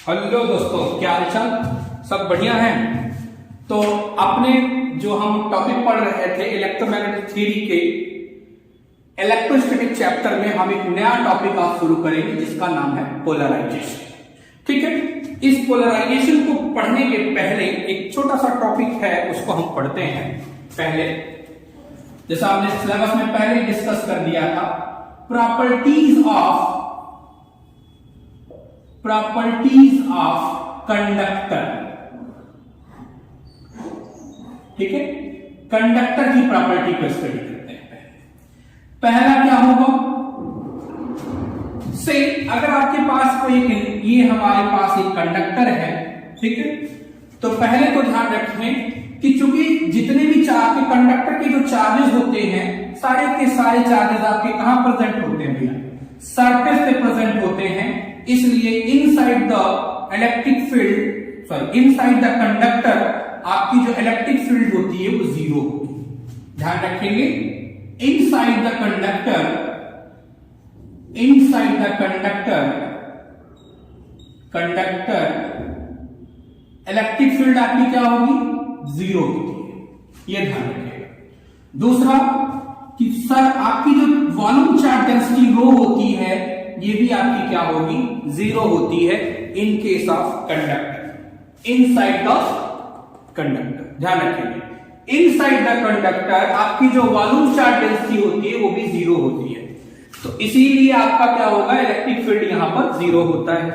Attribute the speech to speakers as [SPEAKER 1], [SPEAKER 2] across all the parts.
[SPEAKER 1] Hello दोस्तों, क्या हालचाल? सब बढ़िया है। तो अपने जो हम टॉपिक पढ़ रहे थे इलेक्ट्रोमैग्नेटिक थ्योरी के इलेक्ट्रोस्टैटिक चैप्टर में हम एक नया टॉपिक आज शुरू करेंगे जिसका नाम है पोलराइजेशन। ठीक है, इस पोलराइजेशन को पढ़ने के पहले एक छोटा सा टॉपिक है, उसको हम पढ़ते हैं। पहले जैसा हमने सिलेबस में पहले डिस्कस कर दिया था, प्रॉपर्टीज ऑफ कंडक्टर। ठीक है, कंडक्टर की प्रॉपर्टी को स्टडी करते हैं। पहला क्या होगा, से अगर आपके पास कोई, ये हमारे पास एक कंडक्टर है, ठीक है, तो पहले तो ध्यान रखें कि चूंकि जितने भी आपके कंडक्टर के जो चार्जेस होते हैं, सारे के सारे चार्जेस आपके कहां प्रेजेंट होते हैं भैया? सरफेस पे प्रेजेंट होते हैं। इसलिए inside the electric field, inside the conductor आपकी जो इलेक्ट्रिक फील्ड होती है वो जीरो होगी। ध्यान रखेंगे, inside the conductor electric field आपकी क्या होगी? जीरो होती है। यह ध्यान रखिएगा। दूसरा कि सर आपकी जो वॉल्यूम चार्ज डेंसिटी रो होती है, ये भी आपकी क्या होगी? जीरो होती है in case of conductor, inside the conductor. ध्यान रखेंगे, इनसाइड द कंडक्टर आपकी जो वॉल्यूम चार्ज डेंसिटी होती है वो भी जीरो होती है। तो इसीलिए आपका क्या होगा? इलेक्ट्रिक फील्ड यहां पर जीरो होता है।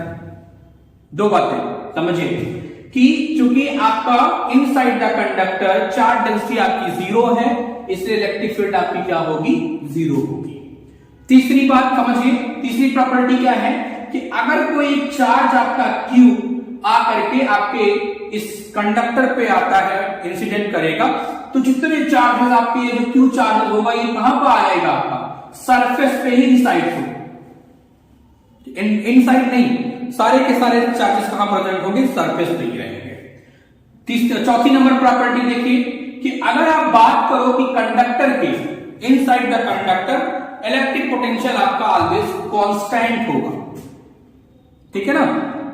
[SPEAKER 1] दो बातें समझिए कि चूंकि आपका inside the conductor charge density आपकी जीरो है, इसलिए इलेक्ट्रिक फील्ड आपकी क्या होगी? जीरो होगी। तीसरी बात समझिए, तीसरी प्रॉपर्टी क्या है कि अगर कोई चार्ज आपका Q आकर के आपके इस कंडक्टर पे आता है, इंसिडेंट करेगा, तो जितने चार्जेस आपके ये जो Q चार्ज होगा ये कहां पर आएगा? आपका सरफेस पे ही रिसाइड होगा, इनसाइड नहीं। सारे के सारे चार्जेस कहां प्रेजेंट होंगे? सरफेस पे ही रहेंगे। चौथी नंबर प्रॉपर्टी देखिए कि अगर आप बात करो कि कंडक्टर के inside the conductor electric potential आपका ऑलवेज कांस्टेंट होगा। ठीक है ना,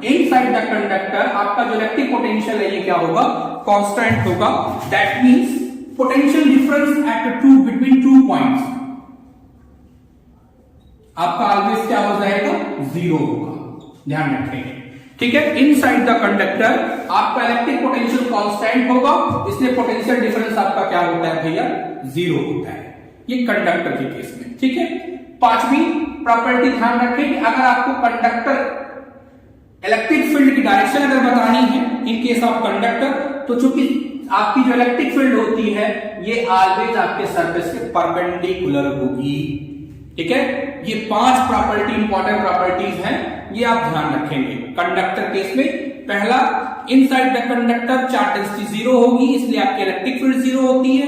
[SPEAKER 1] इनसाइड द कंडक्टर आपका जो इलेक्ट्रिक पोटेंशियल है ये क्या होगा? कांस्टेंट होगा। That means potential difference at between two points आपका ऑलवेज क्या हो जाएगा? जीरो होगा। ध्यान रखेंगे। ठीक है, इनसाइड द कंडक्टर आपका इलेक्ट्रिक पोटेंशियल कांस्टेंट होगा, इसलिए पोटेंशियल डिफरेंस आपका क्या होता है भैया? जीरो होता है। ये कंडक्टर के केस में। ठीक है, पांचवी प्रॉपर्टी ध्यान रखें कि अगर आपको कंडक्टर इलेक्ट्रिक फील्ड की डायरेक्शन अगर बतानी है इन केस ऑफ कंडक्टर, तो चूंकि आपकी जो इलेक्ट्रिक फील्ड होती है ये ऑलवेज आपके सरफेस के परपेंडिकुलर होगी। ठीक है, ये पांच प्रॉपर्टी इंपॉर्टेंट प्रॉपर्टीज हैं, ये आप ध्यान रखेंगे कंडक्टर केस में। पहला, inside the conductor charge density zero होगी, इसलिए आपकी इलेक्ट्रिक फील्ड जीरो होती है।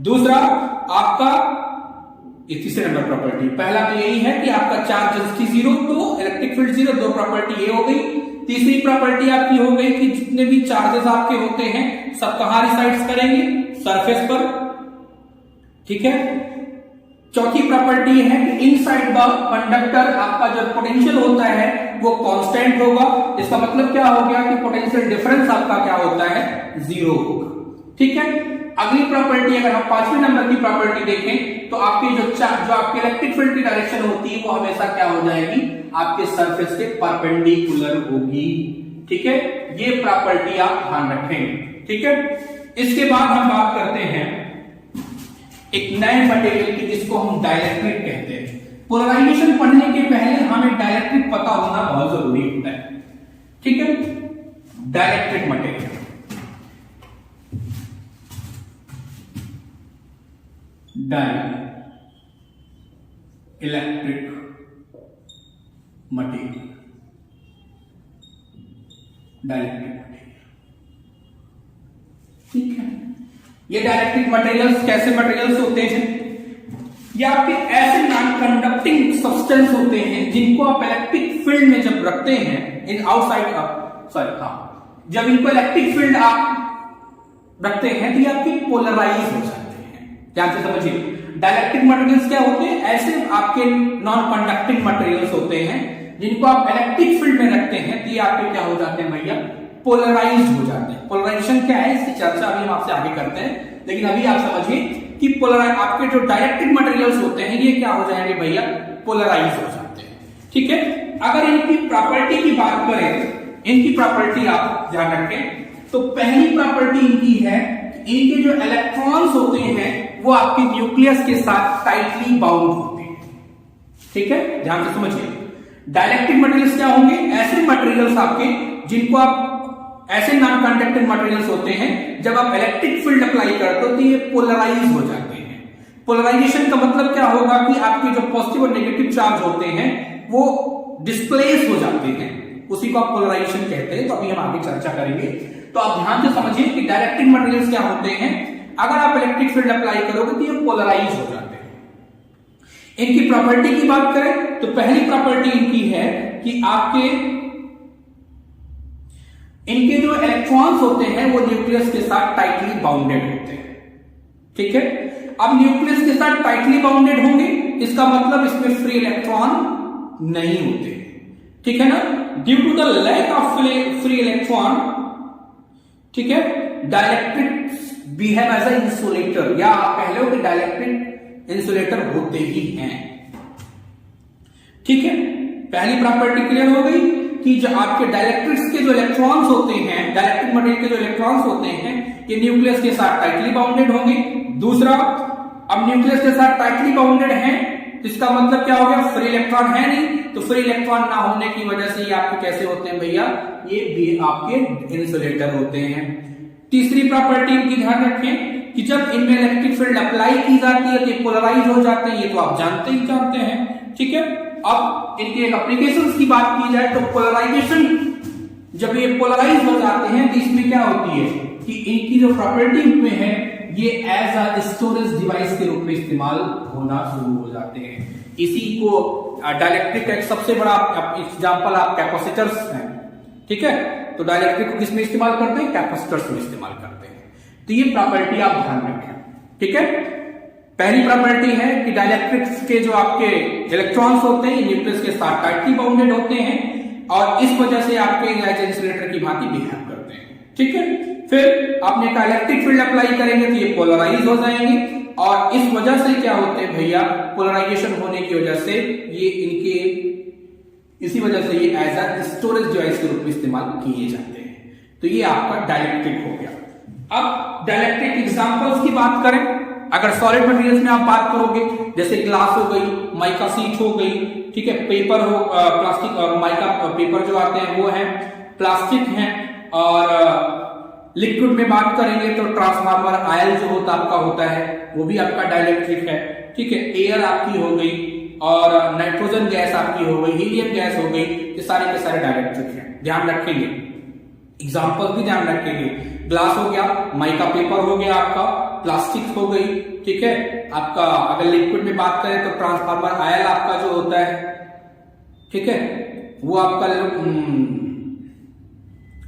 [SPEAKER 1] दूसरा आपका, ये तीसरे नंबर प्रॉपर्टी, पहला तो यही है कि आपका चार्ज डेंसिटी जीरो तो इलेक्ट्रिक फील्ड जीरो, दो प्रॉपर्टी ये हो गई। तीसरी प्रॉपर्टी आपकी हो गई कि जितने भी चार्जेस आपके होते हैं सब कहां रिसाइड्स करेंगे? सरफेस पर। ठीक है, चौथी प्रॉपर्टी है कि इनसाइड द कंडक्टर आपका जो पोटेंशियल होता है वो कांस्टेंट होगा। इसका मतलब क्या हो गया कि पोटेंशियल डिफरेंस आपका क्या होता है? जीरो होगा। ठीक है, अगली प्रॉपर्टी अगर हम पांचवें नंबर की प्रॉपर्टी देखें तो आपकी जो आपकी इलेक्ट्रिक फील्ड की डायरेक्शन होती है वो हमेशा क्या हो जाएगी? आपके सरफेस के परपेंडिकुलर होगी। ठीक है, ये प्रॉपर्टी आप ध्यान रखेंगे। ठीक है, इसके बाद हम बात करते हैं एक नए मटेरियल की जिसको हम डाइलेक्ट्रिक कहते हैं। पोलराइजेशन पढ़ने के पहले हमें डाइलेक्ट्रिक पता होना बहुत जरूरी होता है। ठीक है, dielectric material, electric material, dielectric material. ठीक है, ये डाइलेक्ट्रिक मटेरियल्स कैसे मटेरियल्स होते हैं? ये आपके ऐसे नॉन कंडक्टिंग सब्सटेंस होते हैं जिनको आप इलेक्ट्रिक फील्ड में जब रखते हैं, इन आउटसाइड जब इनको इलेक्ट्रिक फील्ड आप रखते हैं तो ये आपके पोलराइज हो जाते हैं। ध्यान से समझिए, डाइलेक्ट्रिक मटेरियल्स क्या होते हैं? ऐसे आपके नॉन कंडक्टिंग मटेरियल्स होते हैं जिनको आप इलेक्ट्रिक फील्ड में रखते हैं तो ये आपके क्या हो जाते हैं भैया, पोलराइज्ड हो जाते हैं। पोलराइजेशन क्या है, इसकी चर्चा अभी हम आपसे आगे करते हैं, लेकिन अभी आप समझिए कि आपके जो डाइलेक्ट्रिक मटेरियल्स होते हैं ये क्या हो जाएंगे भैया, पोलराइज हो जाते हैं। ठीक है, अगर इनकी प्रॉपर्टी की बात करें, इनकी प्रॉपर्टी आप ध्यान रखें, तो पहली प्रॉपर्टी इनकी है, इनके जो इलेक्ट्रॉन्स होते हैं वो आपके न्यूक्लियस के साथ टाइटली बाउंड होते हैं। ठीक है, ध्यान से समझिए। डाइलेक्ट्रिक मटेरियल्स क्या होंगे, ऐसे मटेरियल्स आपके जिनको आप, ऐसे नॉन कंडक्टिंग मटेरियल्स होते हैं जब आप इलेक्ट्रिक फील्ड अप्लाई करते हो तो ये पोलराइज हो जाते हैं। पोलराइजेशन का मतलब क्या होगा कि आपके जो पॉजिटिव और नेगेटिव चार्ज होते हैं वो डिस्प्लेस हो जाते हैं, उसी को आप पोलराइजेशन कहते हैं। तो अभी हम आगे चर्चा करेंगे, तो आप ध्यान से समझिए कि डाइलेक्ट्रिक मटेरियल्स क्या होते हैं, अगर आप इलेक्ट्रिक फील्ड अप्लाई करोगे तो ये पोलराइज हो जाते हैं। इनकी प्रॉपर्टी की बात करें तो पहली प्रॉपर्टी इनकी है कि आपके इनके जो इलेक्ट्रॉन्स होते हैं वो न्यूक्लियस के साथ टाइटली बाउंडेड होते हैं। ठीक है, अब न्यूक्लियस के साथ टाइटली बाउंडेड होंगे, इसका मतलब इसमें फ्री इलेक्ट्रॉन नहीं होते। ठीक है ना, due to the lack of free electron, ठीक है, dielectrics behave as a insulator, या आप कह लो कि डाइलेक्ट्रिक इंसुलेटर होते ही हैं। ठीक है, पहली प्रॉपर्टी क्लियर हो गई कि जो आपके डाइलेक्ट्रिक्स के जो इलेक्ट्रॉन्स होते हैं, डाइलेक्ट्रिक मटेरियल के जो इलेक्ट्रॉन्स होते हैं ये न्यूक्लियस के साथ टाइटली बाउंडेड होंगे। दूसरा, अब न्यूक्लियस के साथ टाइटली बाउंडेड हैं, इसका मतलब क्या हो गया, फ्री इलेक्ट्रॉन है नहीं, तो फ्री इलेक्ट्रॉन ना होने की वजह से ये आपके कैसे होते हैं भैया, ये भी आपके इंसुलेटर होते हैं। तीसरी प्रॉपर्टी की ध्यान रखें कि जब इनमें इलेक्ट्रिक फील्ड अप्लाई की जाती है तो पोलराइज हो जाते हैं, ये तो आप जानते हैं। ठीक है, अब इनके एप्लीकेशंस की बात की जाए तो पोलराइजेशन, जब ये पोलराइज हो जाते हैं तो इसमें क्या होती है कि इनकी जो प्रॉपर्टी में है ये एज अ स्टोरेज डिवाइस के रूप में इस्तेमाल होना शुरू हो जाते हैं। इसी को डाइलेक्ट्रिक का एक सबसे बड़ा एग्जांपल आप कैपेसिटर्स हैं। ठीक है, तो डाइलेक्ट्रिक को किसमें इस्तेमाल करते हैं, कैपेसिटर्स में इस्तेमाल करते हैं। तो ये प्रॉपर्टी आप ध्यान रखें। ठीक है, पहली प्रॉपर्टी है कि डाइलेक्ट्रिक्स के जो आपके इलेक्ट्रॉन्स होते हैं न्यूक्लियस के साथ टाइटली बाउंडेड होते हैं और इस वजह से आपके इंसुलेटर की भांति बिहेव करते हैं। ठीक है, फिर आपने इलेक्ट्रिक फील्ड अप्लाई करेंगे तो ये पोलराइज हो जाएंगे और इस वजह से क्या होते हैं भैया, पोलराइजेशन होने की वजह से ये इनके, इसी वजह से ये एज अ स्टोरेज डिवाइस के रूप में इस्तेमाल किए जाते हैं। तो ये आपका डाइलेक्ट्रिक हो गया। अब डाइलेक्ट्रिक एग्जांपल्स की बात करें, अगर सॉलिड मटेरियल्स में आप बात करोगे जैसे ग्लास हो गई, माइका शीट हो गई, ठीक है, पेपर हो, प्लास्टिक और माइका पेपर जो आते हैं वो है, प्लास्टिक है, और लिक्विड में बात करेंगे तो ट्रांसफार्मर आयल जो होता आपका होता है वो भी आपका डाइलेक्ट्रिक है। ठीक है, एयर आपकी हो गई और नाइट्रोजन गैस आपकी हो गई, हीलियम गैस हो गई, ये सारे के सारे डाइलेक्ट्रिक हैं। ध्यान रखेंगे, एग्जांपल भी ध्यान रखेंगे। ग्लास हो गया, माइका पेपर हो गया, आपका प्लास्टिक हो गई। ठीक है, आपका अगर लिक्विड में बात करें तो ट्रांसफार्मर आयल आपका जो होता है, ठीक है, वो आपका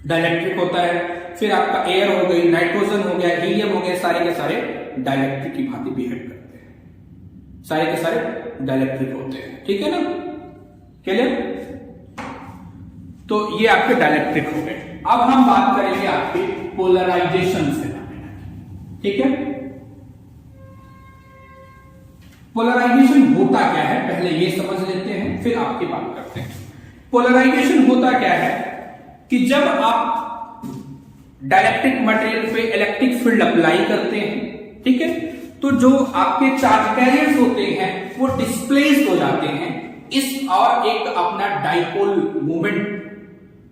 [SPEAKER 1] डाइलेक्ट्रिक होता है। फिर आपका एयर हो गई, नाइट्रोजन हो गया, हीलियम हो गया, सारे के सारे डाइलेक्ट्रिक की भांति बिहेव करते हैं, सारे के सारे डाइलेक्ट्रिक होते हैं। ठीक है ना, क्लियर? तो ये आपके डाइलेक्ट्रिक हो गए। अब हम बात करेंगे आपके पोलराइजेशन से। ठीक है, पोलराइजेशन होता क्या है पहले ये समझ लेते हैं, फिर आपकी बात करते हैं। पोलराइजेशन होता क्या है कि जब आप डाइलेक्ट्रिक मटेरियल पे इलेक्ट्रिक फील्ड अप्लाई करते हैं, ठीक है, तो जो आपके चार्ज कैरियर्स होते हैं वो डिस्प्लेस हो जाते हैं इस, और एक अपना डाइपोल मूवमेंट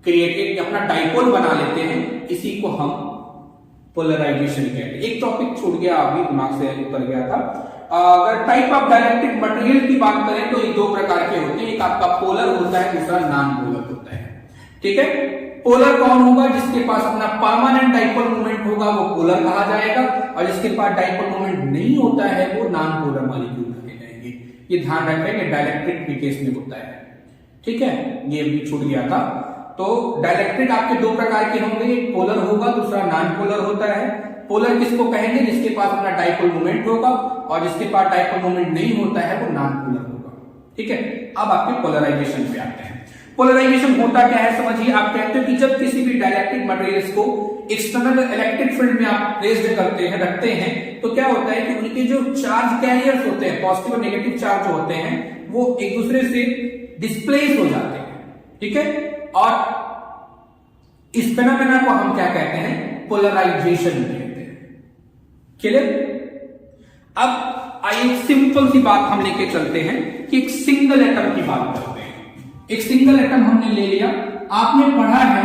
[SPEAKER 1] क्रिएट, अपना डाइपोल बना लेते हैं, इसी को हम पोलराइजेशन कहते हैं। एक टॉपिक छूट गया, अभी दिमाग से उतर गया था। अगर टाइप ऑफ डाइलेक्ट्रिक मटेरियल की बात करें तो ये दो प्रकार के होते हैं, एक आपका पोलर होता है, दूसरा नॉन पोलर होता है। ठीक है, पोलर कौन होगा, जिसके पास अपना परमानेंट डाइपोल मोमेंट होगा वो पोलर कहा जाएगा, और जिसके पास डाइपोल मोमेंट नहीं होता है वो नॉन पोलर मॉलिक्यूल कहे जाएंगे। ये ध्यान रखेंगे, डाइलेक्ट्रिक के केस में होता है। ठीक है, ये भी छूट गया था। तो डाइलेक्ट्रिक आपके दो प्रकार के होंगे, एक पोलर होगा, दूसरा नॉन पोलर होता है। पोलर किसको कहेंगे, जिसके पास अपना डाइपोल मोमेंट होगा, और जिसके पास डाइपोल मोमेंट नहीं होता है वो नॉन पोलर होगा। ठीक है, अब आपके पोलराइजेशन पे आते हैं। पोलराइजेशन होता क्या है समझिए, आप कहते हो कि जब किसी भी डाइलेक्ट्रिक मटेरियल्स को एक्सटर्नल इलेक्ट्रिक फील्ड में आप प्लेस्ड करते हैं, रखते हैं, तो क्या होता है कि उनके जो चार्ज कैरियर्स होते हैं, पॉजिटिव और नेगेटिव चार्ज जो होते हैं, वो एक दूसरे से डिस्प्लेस हो जाते हैं, ठीक है। और इस फेनोमेना को हम क्या कहते हैं, पोलराइजेशन कहते हैं। क्लियर? अब आइए सिंपल सी बात हम लेके चलते हैं कि एक सिंगल एटम की बात करते हैं। एक सिंगल एटम हमने ले लिया, आपने पढ़ा है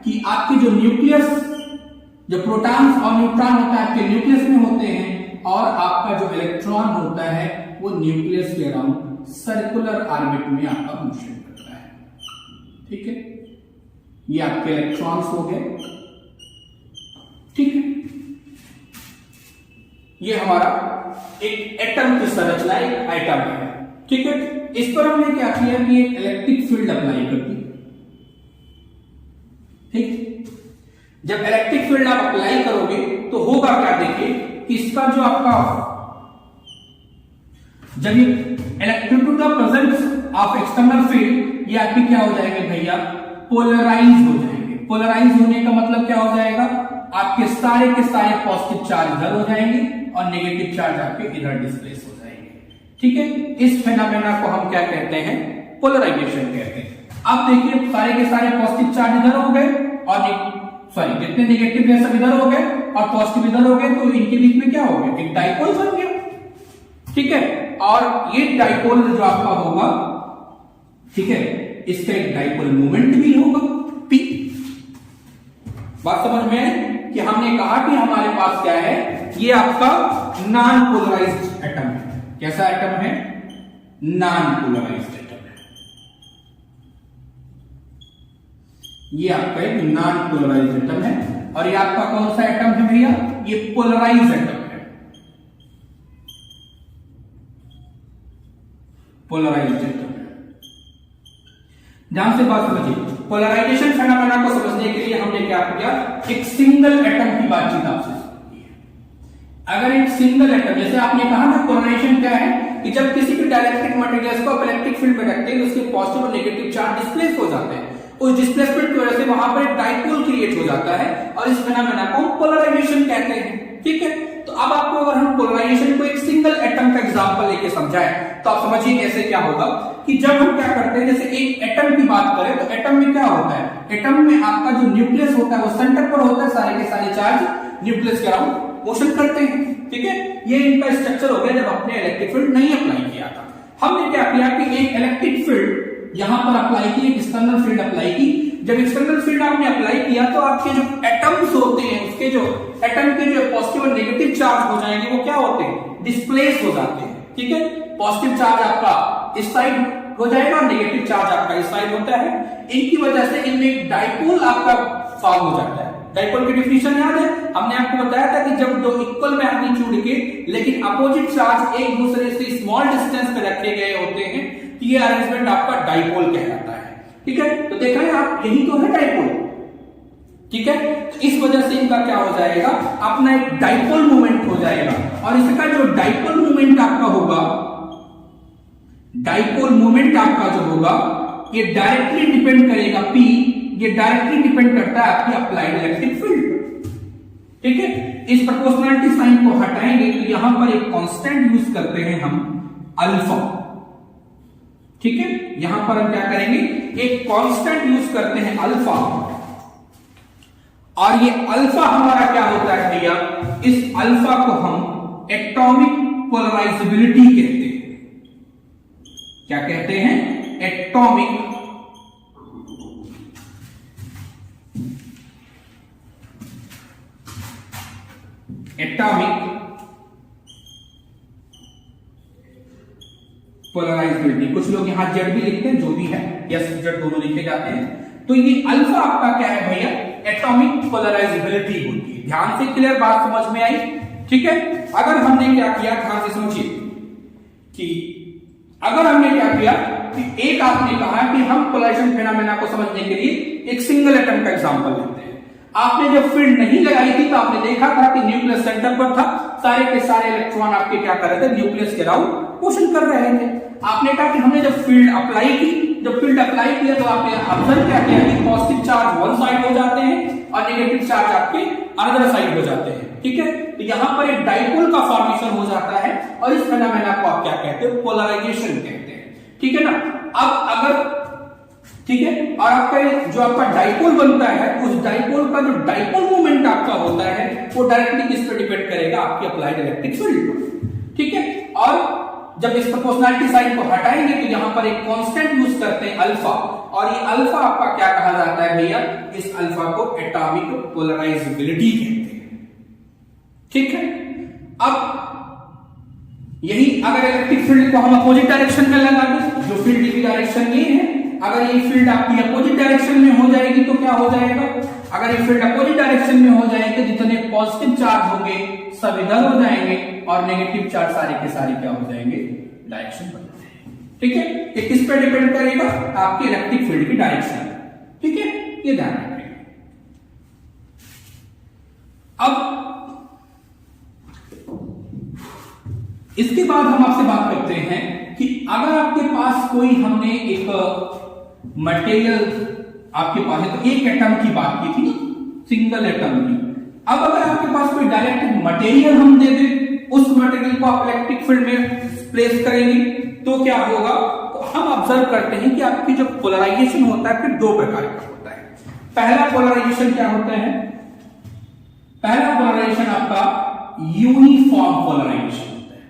[SPEAKER 1] कि आपके जो न्यूक्लियस, जो प्रोटॉन्स और न्यूट्रॉन होता है आपके न्यूक्लियस में होते हैं, और आपका जो इलेक्ट्रॉन होता है वो न्यूक्लियस के अराउंड सर्कुलर ऑर्बिट में आपका मोशन करता है, ठीक है। ये आपके इलेक्ट्रॉन्स हो गए, ठीक है। ये हमारा एक एटम की संरचना, एक एटम है, ठीक है। इस पर हमने क्या किया कि एक इलेक्ट्रिक फील्ड अप्लाई कर दी, ठीक। जब इलेक्ट्रिक फील्ड आप अप्लाई करोगे तो होगा क्या, देखिए कि इसका जो आपका जब ये electric to the presence of external field, ये आपके क्या हो जाएंगे भैया, पोलराइज हो जाएंगे। पोलराइज होने का मतलब क्या हो जाएगा, आपके सारे के सारे पॉजिटिव चार्ज इधर हो जाएंगे और नेगेटिव चार्ज आपके इधर डिस्प्लेस हो जाएंगे, ठीक है। इस फेनोमेना को हम क्या कहते हैं, पोलराइजेशन कहते हैं। अब देखिए सारे के सारे पॉजिटिव चार्ज इधर हो गए और सॉरी जितने नेगेटिव है सब इधर हो गए और पॉजिटिव इधर हो गए, तो इनके बीच में क्या हो गया, एक डाइपोल बन गया, ठीक है। और ये डाइपोल जो आपका होगा, ठीक है, इसका एक डाइपोल मोमेंट भी होगा P। बात समझ में है कि हमने कहा कि हमारे पास क्या है, ये आपका नॉन पोलराइज्ड एटम है। कैसा एटम है, नॉन पोलराइज्ड एटम है। ये आपका एक नॉन पोलराइज्ड एटम है। और ये आपका कौन सा एटम है भैया, ये पोलराइज्ड एटम है, पोलराइज्ड एटम। ध्यान से बात समझिए, पोलराइजेशन फेनोमेना को समझने के लिए हमने क्या किया, एक सिंगल एटम की बातचीत आपसे की है। अगर एक सिंगल एटम, जैसे आपने कहा ना पोलराइजेशन क्या है कि जब किसी भी डाइलेक्ट्रिक मटेरियल्स को इलेक्ट्रिक फील्ड में रखते हैं, उसके पॉजिटिव और नेगेटिव चार्ज डिस्प्लेस हो जाते हैं, उस डिस्प्लेसमेंट की वजह से वहां पर एक डाइपोल क्रिएट हो जाता है और इस फेनोमेना को पोलराइजेशन कहते हैं, ठीक है। तो अब आपको अगर हम पोलराइजेशन को एक सिंगल एटम का एग्जांपल लेके समझाएं तो आप समझिए कैसे क्या होगा कि जब हम क्या करते हैं, जैसे एक एटम की बात करें तो एटम में क्या होता है, एटम में आपका जो न्यूक्लियस होता है वो सेंटर पर होता है, सारे के सारे चार्ज न्यूक्लियस के अराउंड मोशन करते हैं, ठीक है। ये इनका स्ट्रक्चर हो गया जब आपने इलेक्ट्रिक फील्ड नहीं अप्लाई किया था। हमने क्या किया कि एक इलेक्ट्रिक फील्ड यहां पर अप्लाई की, एक एक्सटर्नल फील्ड अप्लाई की। जब एक्सटर्नल फील्ड आपने अप्लाई किया तो आपके जो एटम्स होते हैं, उसके जो एटम के जो पॉजिटिव और नेगेटिव चार्ज हो जाएंगे, वो क्या होते हैं, डिस्प्लेस हो जाते हैं, ठीक है। पॉजिटिव चार्ज आपका इस साइड हो जाएगा और नेगेटिव चार्ज आपका इस साइड होता है। इनकी वजह से इनमें एक डाइपोल आपका फॉर्म हो जाता है। डाइपोल की डिफिनेशन याद है, हमने आपको बताया था कि जब दो इक्वल मैग्नीट्यूड के लेकिन अपोजिट चार्ज एक दूसरे से स्मॉल डिस्टेंस पे रखे गए होते हैं, ये अरेंजमेंट आपका डाइपोल कहलाता है, ठीक है। तो देखा है आप, यही तो है डाइपोल, ठीक है। तो इस वजह से इनका क्या हो जाएगा, अपना एक डाइपोल मोमेंट हो जाएगा। और इसका जो डाइपोल मोमेंट आपका होगा, डाइपोल मोमेंट आपका जो होगा, ये डायरेक्टली डिपेंड करेगा P, ये डायरेक्टली डिपेंड करता है आपकी अप्लाइड इलेक्ट्रिक फील्ड, ठीक है। इस प्रोपोर्शनलिटी साइन को हटाएंगे तो यहां पर एक कांस्टेंट यूज करते हैं हम अल्फा, ठीक है। यहां पर हम क्या करेंगे, एक कांस्टेंट यूज करते हैं अल्फा, और ये अल्फा हमारा क्या होता है भैया, इस अल्फा को हम एटॉमिक पोलराइजेबिलिटी कहते हैं। क्या कहते हैं, एटॉमिक पोलराइजेबिलिटी। कुछ लोग यहां जेड भी लिखते हैं, जो भी है यस जेड दोनों लिखे जाते हैं। तो ये अल्फा आपका क्या है भैया, एटॉमिक पोलराइजेबिलिटी होती है। ध्यान से क्लियर बात समझ में आई, ठीक है। अगर हमने क्या किया, ध्यान से समझिए कि अगर हमने क्या किया कि एक आपने कहा कि हम पोलराइजेशन फेनोमेना को समझने के लिए एक सिंगल एटम का एग्जांपल लेते हैं। आपने जब फील्ड नहीं लगाई थी तो आपने देखा था कि न्यूक्लियस सेंटर पर था, सारे के सारे इलेक्ट्रॉन आपके क्या कर रहे थे, न्यूक्लियस के अराउंड मोशन कर रहे थे। आपने कहा कि हमने जब फील्ड अप्लाई की जब फील्ड अप्लाई किया तो आपने ऑब्जर्व क्या किया कि पॉजिटिव चार्ज वन साइड हो जाते हैं और नेगेटिव चार्ज आपके अदर साइड हो जाते हैं। ठीक है, तो यहां पर एक डाइपोल का फॉर्मेशन हो जाता है और इस फेनोमेना को आप क्या कहते हैं, पोलराइजेशन कहते हैं। ठीक है ना। अब अगर ठीक है, और आपका जो आपका डाइपोल बनता है, उस डाइपोल का जो डाइपोल मोमेंट आपका होता है वो डायरेक्टली किस पर डिपेंड करेगा, आपकी अप्लाइड इलेक्ट्रिक फील्ड पर। ठीक है, और जब इस प्रोपोर्शनैलिटी साइन को हटाएंगे तो यहां पर एक कांस्टेंट यूज करते हैं अल्फा, और ये अल्फा आपका क्या कहा जाता है भैया, इस अल्फा को एटॉमिक पोलराइजेबिलिटी कहते हैं। ठीक है, अब यही अगर इलेक्ट्रिक फील्ड को हम अपोजिट डायरेक्शन में लगा दें, जो फील्ड की डायरेक्शन ये है, अगर ये फील्ड आपकी अपोजिट डायरेक्शन में हो जाएगी तो क्या हो जाएगा, अगर ये फील्ड अपोजिट डायरेक्शन में हो जाएंगे, जितने पॉजिटिव चार्ज होंगे सब इधर हो जाएंगे और नेगेटिव चार्ज सारे के सारे क्या हो जाएंगे, डायरेक्शन बदल जाएंगे। ठीक है, ये किस पे डिपेंड करेगा, आपके इलेक्ट्रिक फील्ड की डायरेक्शन। ठीक है, ये ध्यान रखिएगा। अब इसके बाद हम आपसे बात करते हैं कि अगर आपके पास कोई, हमने एक मटेरियल आपके पास है, तो एक एटम की बात की थी ना, सिंगल एटम की। अब अगर आपके पास कोई डायरेक्ट मटेरियल हम दे दें, उस मटेरियल को आप इलेक्ट्रिक फील्ड में प्लेस करेंगे तो क्या होगा, तो हम ऑब्जर्व करते हैं कि आपकी जो पोलराइजेशन होता है फिर दो प्रकार का होता है। पहला पोलराइजेशन क्या होता है, पहला पोलराइजेशन आपका यूनिफॉर्म पोलराइजेशन होता है।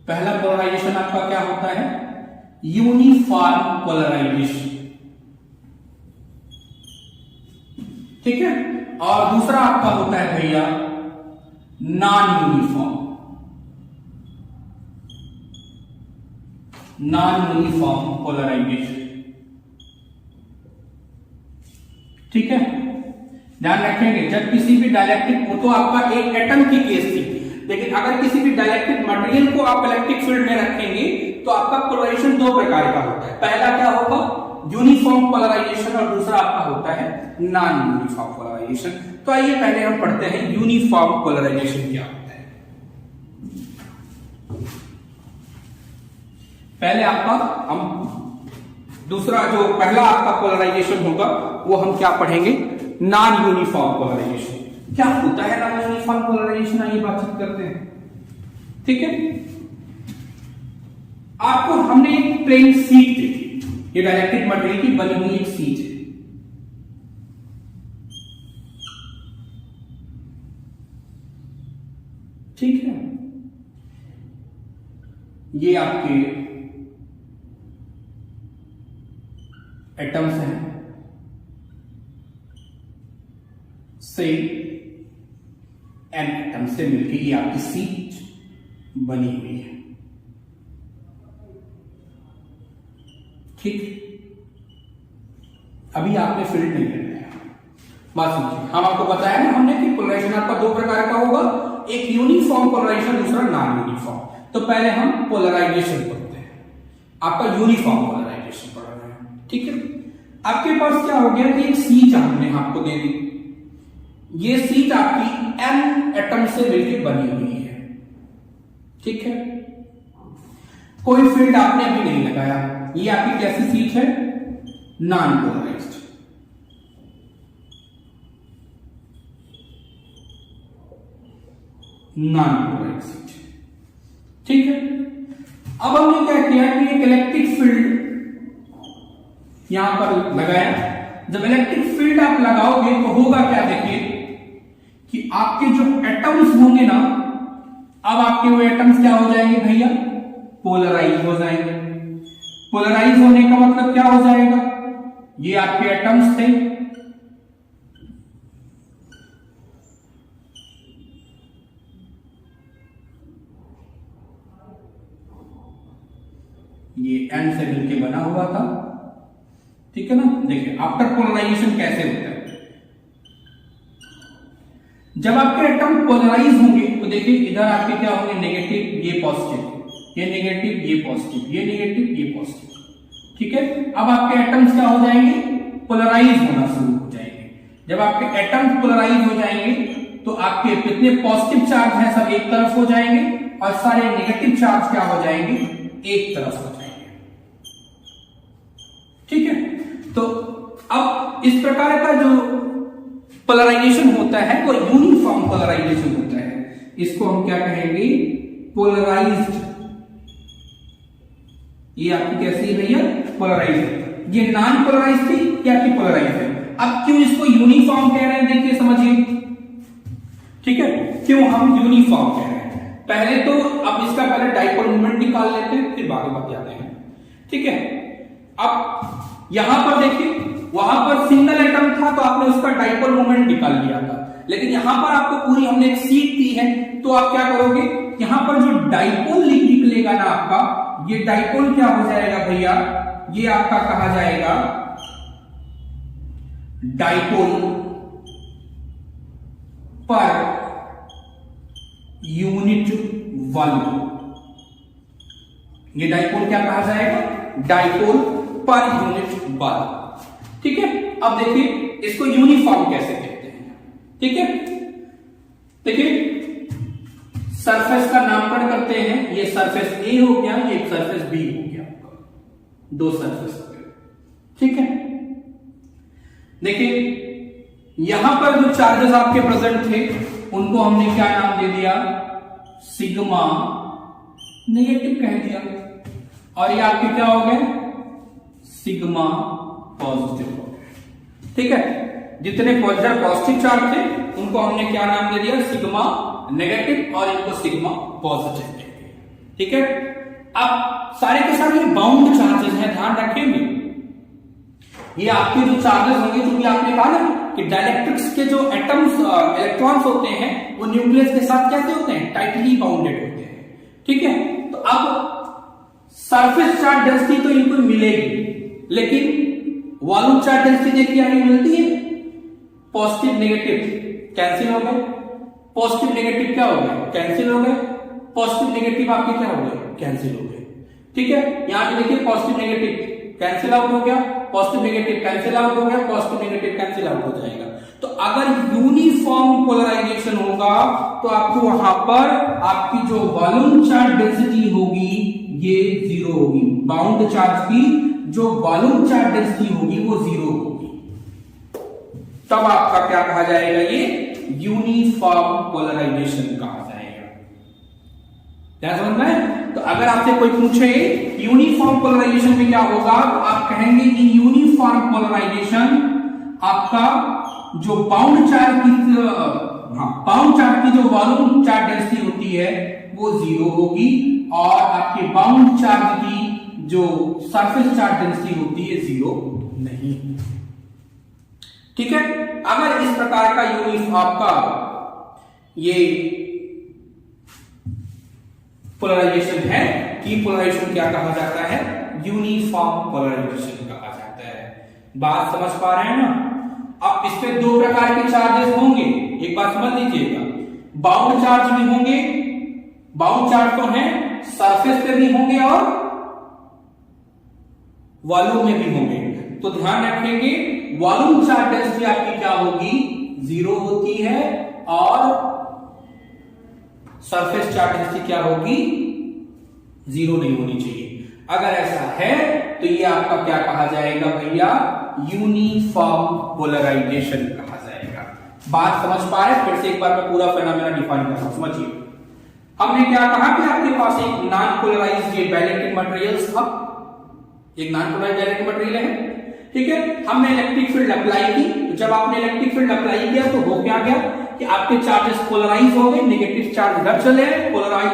[SPEAKER 1] पहला पोलराइजेशन आपका क्या होता है, यूनिफॉर्म पोलराइजेशन। ठीक है, और दूसरा आपका होता है भैया non uniform, non uniform polarization. ठीक है, ध्यान रखेंगे जब किसी भी डाइलेक्ट्रिक, वो तो आपका एक एटम की केस थी, लेकिन अगर किसी भी डाइलेक्ट्रिक मटेरियल को आप इलेक्ट्रिक फील्ड में रखेंगे तो आपका पोलराइजेशन दो प्रकार का होता है। पहला क्या होगा, यूनिफॉर्म पोलराइजेशन, और दूसरा आपका होता है नॉन यूनिफॉर्म पोलराइजेशन। तो आइए पहले हम पढ़ते हैं यूनिफॉर्म पोलराइजेशन क्या होता है। पहले आपका हम दूसरा जो पहला आपका पोलराइजेशन होगा वो हम क्या पढ़ेंगे, नॉन यूनिफॉर्म पोलराइजेशन। क्या होता है नॉन यूनिफॉर्म पोलराइजेशन, आइए बातचीत करते हैं। ठीक है, आपको हमने एक प्लेन शीट देखी, ये डाइलेक्ट्रिक मटेरियल की बनी हुई एक शीट है। ठीक है, ये आपके एटम्स हैं, से एन एटम से मिलकर ये आपकी शीट बनी हुई है। ठीक, अभी आपने फील्ड नहीं करना है, बात समझिए। हम आपको बताया ना हमने कि पोलराइजेशन आपका दो प्रकार का होगा, एक यूनिफॉर्म पोलराइजेशन, दूसरा नॉन यूनिफॉर्म। तो पहले हम पोलराइजेशन पढ़ते हैं, आपका यूनिफॉर्म पोलराइजेशन पढ़ रहे हैं। ठीक है, आपके पास क्या हो गया कि एक शीट हमने आपको दे दी, ये शीट आपकी एन एटम से मिलकर बनी हुई है। ठीक है, कोई फील्ड आपने अभी नहीं लगाया, ये आपकी कैसी शीट है, non polarized. Non polarized sheet. ठीक है, अब हमने क्या किया कि एक इलेक्ट्रिक फील्ड यहां पर लगाया। जब इलेक्ट्रिक फील्ड आप लगाओगे तो होगा क्या, देखिए कि आपके जो एटम्स होंगे ना, अब आपके वो एटम्स क्या हो जाएंगे भैया, पोलराइज हो जाएंगे। पोलराइज होने का मतलब क्या हो जाएगा, ये आपके एटम्स थे, ये एन से मिलकर बना हुआ था। ठीक है ना, देखिए आफ्टर पोलराइजेशन कैसे होता है, जब आपके एटम पोलराइज होंगे तो देखिए इधर आपके क्या होंगे, नेगेटिव, ये पॉजिटिव, ये नेगेटिव, ये पॉजिटिव, ये नेगेटिव, ये पॉजिटिव। ठीक है, अब आपके एटम्स क्या हो जाएंगे, पोलराइज होना शुरू हो जाएंगे। जब आपके एटम्स पोलराइज हो जाएंगे तो आपके कितने पॉजिटिव चार्ज हैं सब एक तरफ हो जाएंगे और सारे नेगेटिव चार्ज क्या हो जाएंगे, एक तरफ हो जाएंगे। तो अब इस प्रकार का जो पोलराइजेशन होता है वो यूनिफॉर्म पोलराइजेशन होता है। इसको हम क्या कहेंगे? पोलराइज्ड। ये आपकी कैसी है भैया? पोलराइज्ड। ये नॉन पोलराइज थी, ये आपकी पोलराइज है। अब क्यों इसको यूनिफॉर्म कह रहे हैं, देखिए समझिए, ठीक है? क्यों हम यूनिफॉर्म कह रहे हैं? पहले तो अब इसका पहले डाइपोल मोमेंट निकाल लेते हैं, फिर बाकी बात जाते हैं, ठीक है? अब यहां पर देखिए, वहां पर सिंगल एटम था तो आपने उसका डाइपोल मोमेंट निकाल लिया था, लेकिन यहां पर आपको पूरी हमने एक शीट दी है, तो आप क्या करोगे? यहां पर जो डाइपोल निकलेगा ना आपका, ये डाइपोल क्या हो जाएगा भैया? ये आपका कहा जाएगा डाइपोल पर यूनिट वॉल्यूम। ये डाइपोल क्या कहा जाएगा? डाइपोल पर यूनिट वॉल्यूम, ठीक है? अब देखिए इसको यूनिफॉर्म कैसे कहते हैं, ठीक है? देखिए सरफेस का नामकरण करते हैं। ये सरफेस ए हो गया, ये सरफेस बी हो गया, दो सरफेस हो गए, ठीक है? देखिए यहां पर जो चार्जेस आपके प्रेजेंट थे उनको हमने क्या नाम दे दिया? सिग्मा नेगेटिव कह दिया, और ये आपके क्या हो गए? सिग्मा पॉजिटिव हो गए, ठीक है? जितने पॉजिटिव चार्ज थे उनको हमने क्या नाम दे दिया? सिग्मा नेगेटिव, और इनको सिग्मा पॉजिटिव दे दिया, ठीक है? अब सारे के सारे बाउंड चार्जेस हैं, ध्यान रखेंगे। ये आपके जो चार्जेस होंगे, क्योंकि आपने कहा ना कि डाइलेक्ट्रिक्स के जो एटम्स इलेक्ट्रॉन्स होते हैं वो न्यूक्लियस के साथ कैसे होते हैं? टाइटली बाउंडेड होते हैं, ठीक है? तो अब सरफेस चार्ज डेंसिटी तो इनको मिलेगी, लेकिन वॉल्यूम चार्ज डेंसिटी देखिए हमें मिलती है। पॉजिटिव नेगेटिव कैंसिल हो गए, पॉजिटिव नेगेटिव क्या हो गए? कैंसिल हो गए, पॉजिटिव नेगेटिव आपके क्या हो गए? कैंसिल हो गए, ठीक है? यहां पे देखिए पॉजिटिव नेगेटिव कैंसिल आउट हो गया, पॉजिटिव नेगेटिव कैंसिल आउट हो गया, पॉजिटिव नेगेटिव कैंसिल आउट हो जाएगा। तो अगर यूनिफॉर्म पोलराइजेशन होगा तो आपको वहां पर आपकी जो वॉल्यूम चार्ज डेंसिटी होगी ये जीरो होगी। बाउंड चार्ज की जो वॉल्यूम चार्ज डेंसिटी होगी वो जीरो होगी। तब आपका क्या कहा जाएगा? ये यूनिफॉर्म पोलराइजेशन कहा जाएगा। क्या समझ में है? तो अगर आपसे कोई पूछे यूनिफॉर्म पोलराइजेशन में क्या होगा, तो आप कहेंगे कि यूनिफॉर्म पोलराइजेशन आपका जो बाउंड चार्ज की जो वॉल्यूम चार्ज डेंसिटी होती है वो जीरो होगी, और आपके बाउंड चार्ज की जो सरफेस चार्ज डेंसिटी होती है जीरो नहीं, ठीक है? अगर इस प्रकार का यूनिफॉर्म आपका ये पोलराइजेशन है, कि पोलराइजेशन क्या कहा जाता है? यूनिफॉर्म पोलराइजेशन कहा जाता है। बात समझ पा रहे हैं ना? अब इस पे दो प्रकार के चार्जेस होंगे, एक बात समझ लीजिएगा। बाउंड चार्ज भी होंगे, बाउंड चार्ज तो है, सरफेस पे भी होंगे और वॉल्यूम में भी होंगे। तो ध्यान रखेंगे वॉल्यूम चार्ज डेंसिटी आपकी क्या होगी? जीरो होती है, और सरफेस चार्ज डेंसिटी क्या होगी? जीरो नहीं होनी चाहिए। अगर ऐसा है तो ये आपका क्या कहा जाएगा भैया? यूनिफॉर्म पोलराइजेशन कहा जाएगा। बात समझ पा रहे? फिर से एक बार मैं पूरा फेनोमेना डिफाइन कर रहा हूं, समझिए। हमने क्या कहा कि आपके पास एक नॉन पोलराइज्ड डाइलेक्ट्रिक मटेरियल्स था, एक नॉन पोलराइज्ड डाइलेक्ट्रिक मटेरियल है, ठीक है? हमने इलेक्ट्रिक फील्ड अप्लाई की, तो जब आपने इलेक्ट्रिक फील्ड अप्लाई किया तो हो क्या गया कि आपके चार्जेस पोलराइज हो गए, नेगेटिव चार्ज इधर चले गए, पोलराइज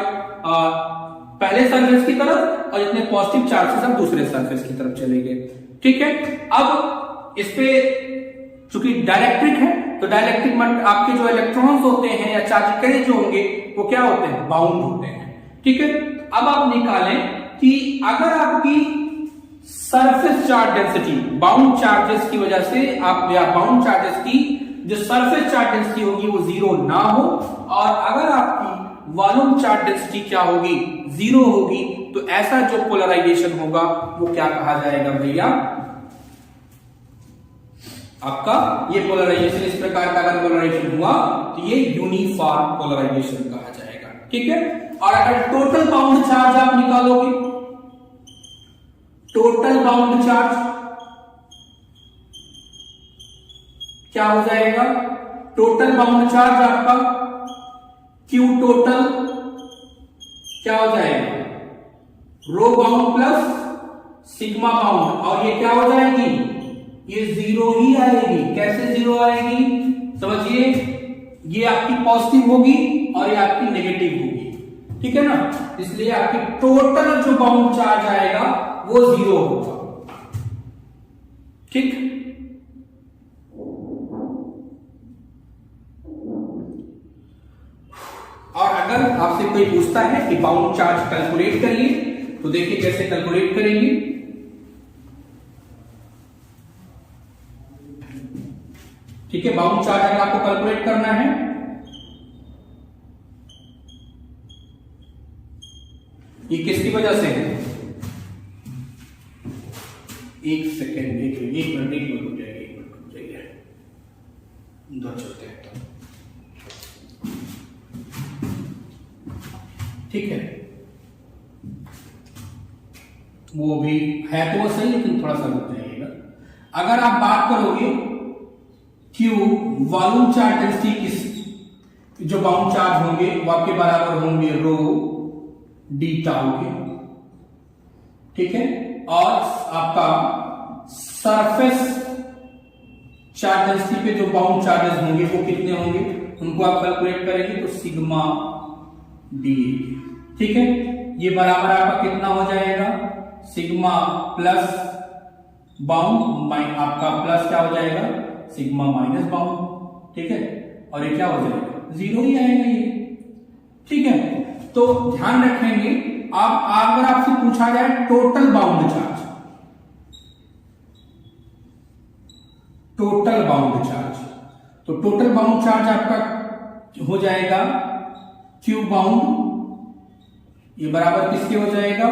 [SPEAKER 1] पहले सरफेस की तरफ, और जितने पॉजिटिव चार्जेस अब दूसरे सरफेस की तरफ चले गए, ठीक है? अब इस पे चूंकि डाइलेक्ट्रिक है तो डाइलेक्ट्रिक आपके जो इलेक्ट्रॉन्स होते हैं या चार्ज करे जो होंगे वो क्या होते हैं? बाउंड होते हैं, ठीक है? अब आप निकालें कि अगर आपकी surface charge density bound charges की वजह से आप, या बाउंड चार्जेस की जो सरफेस चार्ज डेंसिटी होगी वो जीरो ना हो, और अगर आपकी वॉल्यूम चार्ज डेंसिटी क्या होगी? जीरो होगी, तो ऐसा जो पोलराइजेशन होगा वो क्या कहा जाएगा भैया? आपका ये पोलराइजेशन, इस प्रकार का अगर पोलराइजेशन हुआ तो ये यूनिफॉर्म पोलराइजेशन कहा जाएगा, ठीक है? और अगर टोटल बाउंड चार्ज आप निकालोगे, टोटल बाउंड चार्ज क्या हो जाएगा, टोटल बाउंड चार्ज आपका क्यू टोटल क्या हो जाएगा, रो बाउंड प्लस सिग्मा बाउंड, और ये क्या हो जाएगी, ये जीरो ही आएगी। कैसे जीरो आएगी, समझिए, ये आपकी पॉजिटिव होगी और ये आपकी नेगेटिव होगी, ठीक है ना। इसलिए आपकी टोटल जो बाउंड चार्ज आएगा वो जीरो होगा, ठीक। और अगर आपसे कोई पूछता है कि बाउंड चार्ज कैलकुलेट करिए, तो देखिए कैसे कैलकुलेट करेंगे। ठीक है, बाउंड चार्ज अगर आपको कैलकुलेट करना है, ये किसकी वजह से है, एक सेकेंड, एक मिनट रुक जाइए, उधर चलते हैं तो ठीक है। वो भी है तो सही, लेकिन थोड़ा सा रुक जाइएगा। अगर आप बात करोगे क्यू वॉल्यूम चार्ज डेंसिटी किस, जो बाउंड चार्ज होंगे वो आपके बराबर होंगे रो डी टाउ के, ठीक है। और आपका सरफेस चार्ज डेंसिटी पे जो बाउंड चार्जेस होंगे वो कितने होंगे, उनको आप कैलकुलेट करेंगे तो सिग्मा डी, ठीक है। ये बराबर आपका कितना हो जाएगा, सिग्मा प्लस बाउंड आपका प्लस क्या हो जाएगा, सिग्मा माइनस बाउंड, ठीक है। और ये क्या हो जाएगा, जीरो ही आएगा ये, ठीक है। तो ध्यान रखेंगे, आप अगर आपसे पूछा जाए total bound charge, total bound charge, तो टोटल बाउंड चार्ज आपका हो जाएगा क्यू बाउंड, ये बराबर किसके हो जाएगा,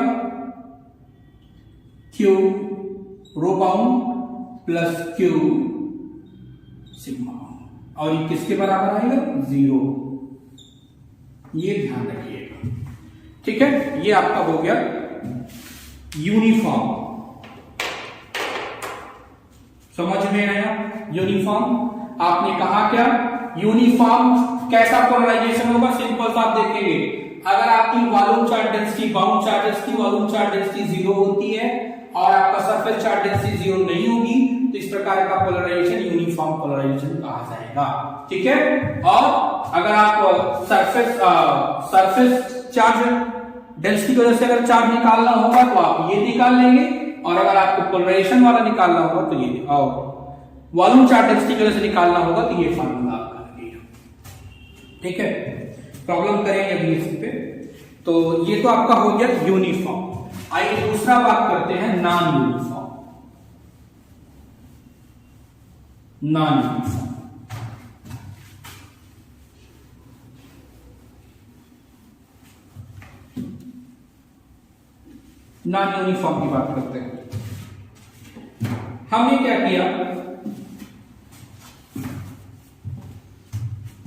[SPEAKER 1] Q rho bound plus Q sigma bound, और ये किसके बराबर आएगा, जीरो। ये ध्यान रखिएगा, ठीक है। ये आपका हो गया यूनिफॉर्म, समझ में आया, यूनिफॉर्म। आपने कहा क्या, यूनिफॉर्म कैसा पोलराइजेशन होगा, सिंपल सा आप देखेंगे, अगर आपकी volume charge density bound charges की वॉल्यूम चार्ज डेंसिटी जीरो होती है और आपका सरफेस चार्ज डेंसिटी जीरो नहीं होगी, तो इस प्रकार का पोलराइजेशन यूनिफॉर्म पोलराइजेशन कहा जाएगा, ठीक है। और अगर आप सरफेस चार्ज डेंसिटी की वजह से अगर चार्ज निकालना होगा तो आप ये निकाल लेंगे, और अगर आपको पोलराइजेशन वाला निकालना होगा तो ये, और वॉल्यूम चार्ज डेंसिटी की वजह से निकालना होगा तो ये फार्मूला आपका लगेगा, ठीक है। प्रॉब्लम करेंगे अभी इस पे। तो ये तो आपका हो गया यूनिफॉर्म। आइए दूसरा बात करते हैं non uniform. Non uniform, non uniform की बात करते हैं। हमने क्या किया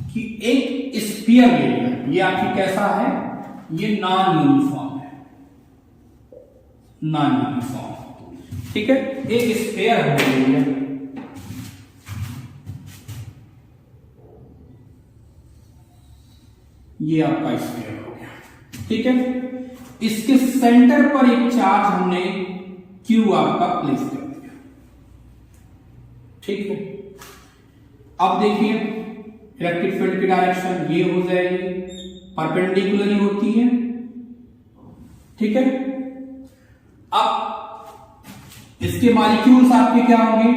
[SPEAKER 1] कि एक स्फीयर ले लिया, ये आपकी कैसा है, ये नॉन यूनिफॉर्म है, नॉन यूनिफॉर्म, ठीक है। एक स्फीयर हमने ले लिया, ये आपका स्फीयर हो गया, ठीक है। इसके सेंटर पर एक चार्ज हमने क्यू आपका प्लेस कर दिया, ठीक है। अब देखिए इलेक्ट्रिक फील्ड की डायरेक्शन ये हो जाएगी, परपेंडिकुलर ही होती है, ठीक है। अब इसके मॉलिक्यूल्स आपके क्या होंगे,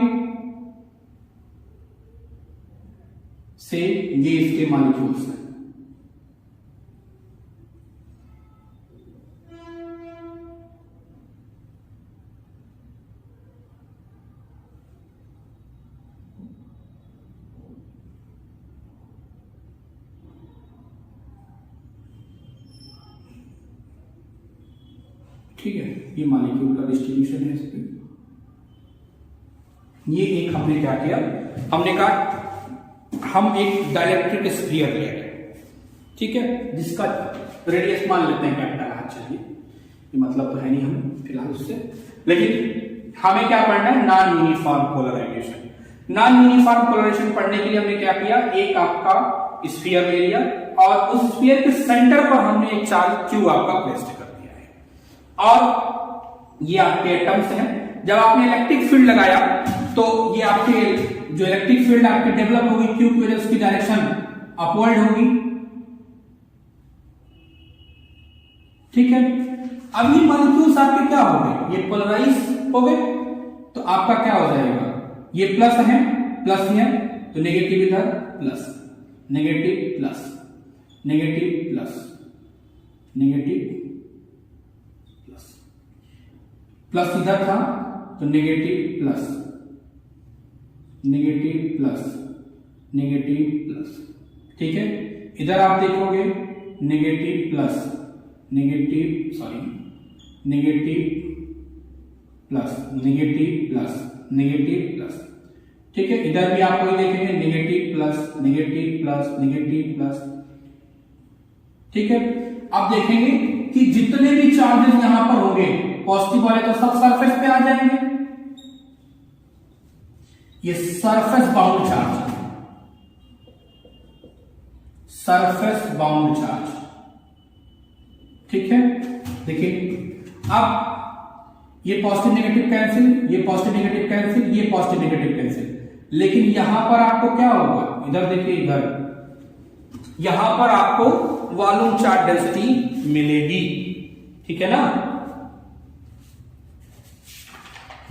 [SPEAKER 1] से ये इसके मॉलिक्यूल्स हैं, ठीक है। ये मॉलिक्यूल का डिस्ट्रीब्यूशन है इस पे। ये एक हमने क्या किया, हमने कहा हम एक डाइलेक्ट्रिक स्फीयर ले गए, ठीक है, जिसका रेडियस मान लेते हैं कैपिटल आर, चलिए ये मतलब तो है नहीं हम फिलहाल उससे, लेकिन हमें क्या पढ़ना है, non uniform polarization. Non uniform polarization पढ़ने के लिए हमने क्या किया, एक आपका स्फीयर ले लिया और उस स्फीयर के सेंटर पर हमने एक चार्ज क्यू आपका प्लेस्ड कर दिया है और ये आपके एटम्स हैं। जब आपने इलेक्ट्रिक फील्ड लगाया तो ये आपके जो इलेक्ट्रिक फील्ड आपकी डेवलप होगी क्यू की वजह से उसकी डायरेक्शन अपवर्ड होगी, ठीक है। अब ये मॉलिक्यूल्स आपके क्या हो गए, ये पोलराइज हो गए, तो आपका क्या हो जाएगा, ये प्लस है, प्लस है तो नेगेटिव इधर plus, negative plus, negative plus, negative plus, plus इधर था तो negative plus, negative plus, negative plus, ठीक है। इधर आप देखोगे negative plus, negative sorry negative plus, negative plus, negative plus, ठीक है। इधर भी आप कोई देखेंगे negative plus, negative plus, negative plus, ठीक है। आप देखेंगे कि जितने भी चार्जेस यहां पर होंगे पॉजिटिव वाले तो सब सरफेस पे आ जाएंगे, ये surface bound charge, surface bound charge, ठीक है। देखिए अब ये पॉजिटिव नेगेटिव कैंसिल, ये पॉजिटिव नेगेटिव कैंसिल, ये पॉजिटिव नेगेटिव कैंसिल, लेकिन यहां पर आपको क्या होगा, इधर देखिए, इधर यहां पर आपको वॉल्यूम चार्ज डेंसिटी मिलेगी, ठीक है ना।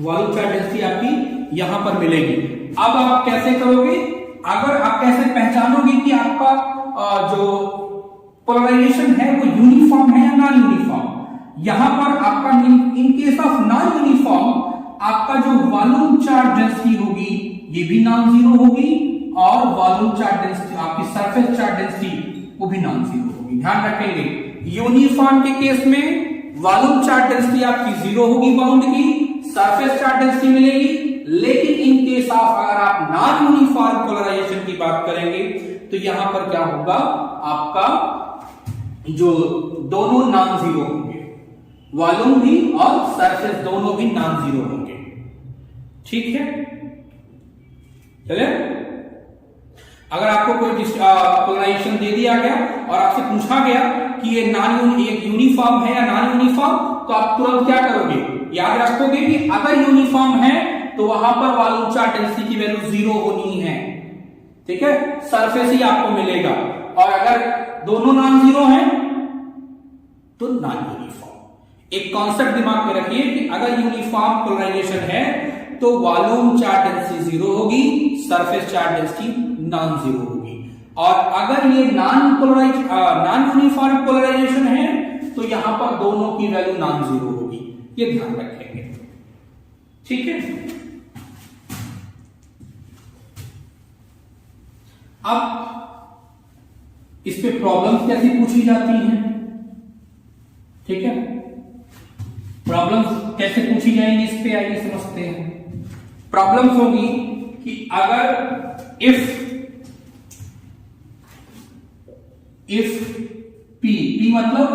[SPEAKER 1] वॉल्यूम चार्ज डेंसिटी आपकी यहां पर मिलेगी। अब आप कैसे करोगे, अगर आप कैसे पहचानोगे कि आपका जो पोलराइजेशन है वो यूनिफॉर्म है या नॉन यूनिफॉर्म। यहां पर आपका in case of non uniform आपका जो वॉल्यूम चार्ज डेंसिटी होगी ये भी नॉन जीरो होगी और वॉल्यूम चार्ज डेंसिटी आपकी सरफेस चार्ज डेंसिटी वो भी नॉन जीरो होगी। ध्यान रखेंगे यूनिफॉर्म के केस में वॉल्यूम चार्ज डेंसिटी आपकी जीरो होगी बाउंड की, सरफेस चार्ज डेंसिटी मिलेगी, लेकिन इन केस ऑफ अगर आप नॉन यूनिफॉर्म पोलराइजेशन की बात करेंगे तो यहां पर क्या होगा, आपका जो दोनों नॉन जीरो होंगे, वॉल्यूम भी और सरफेस दोनों भी नॉन जीरो होंगे, ठीक है। चले, अगर आपको कोई पोलराइजेशन दे दिया गया और आपसे पूछा गया कि ये यूनिफॉर्म है या नॉन यूनिफॉर्म, तो आप तुरंत क्या करोगे, याद रखोगे कि अगर यूनिफॉर्म है तो वहां पर वॉल्यूम चार्ज डेंसिटी की वैल्यू जीरो होनी है, ठीक है, सरफेस ही आपको मिलेगा। और अगर दोनों नॉन जीरो हैं तो नॉन यूनिफॉर्म। एक कॉन्सेप्ट दिमाग में रखिए कि अगर यूनिफॉर्म पोलराइजेशन है तो वॉल्यूम चार्ज डेंसिटी जीरो होगी, surface charge density non zero होगी। और अगर ये नॉन यूनिफॉर्म पोलराइजेशन है तो यहां पर दोनों की वैल्यू नॉन जीरो होगी, ये ध्यान रखेंगे, ठीक है। अब इस पे प्रॉब्लम्स कैसी पूछी जाती हैं, ठीक है। प्रॉब्लम्स कैसे पूछी जाएंगी इस पे आइए समझते हैं। प्रॉब्लम्स होगी कि अगर इफ P मतलब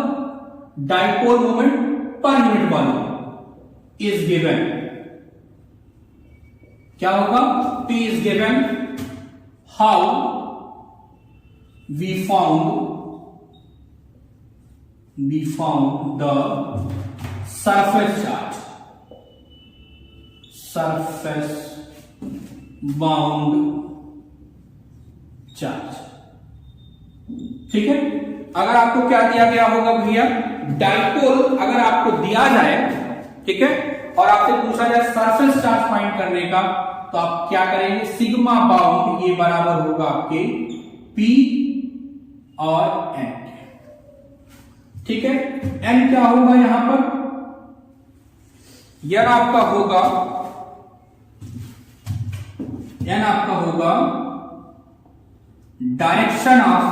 [SPEAKER 1] dipole moment per unit volume is given, क्या होगा, P is given, how we found the surface bound charge, ठीक है। अगर आपको क्या दिया गया होगा भैया, डाइपोल अगर आपको दिया जाए, ठीक है, और आपसे पूछा जाए सरफेस चार्ज फाइंड करने का, तो आप क्या करेंगे, सिग्मा बाउंड ये बराबर होगा आपके P और N, ठीक है। N क्या होगा यहां पर, यह आपका होगा, N आपका होगा direction of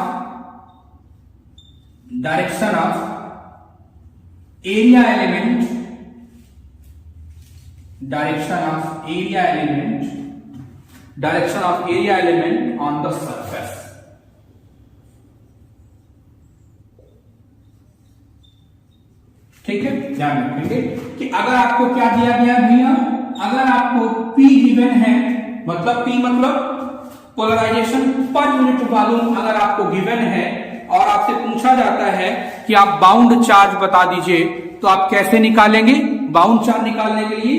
[SPEAKER 1] area element, direction of area element on the surface, ठीक है। ध्यान रखेंगे कि अगर आपको क्या दिया गया भैया, अगर आपको P गिवन है मतलब P मतलब पोलराइजेशन पर यूनिट वॉल्यूम अगर आपको गिवन है और आपसे पूछा जाता है कि आप बाउंड चार्ज बता दीजिए, तो आप कैसे निकालेंगे? बाउंड चार्ज निकालने के लिए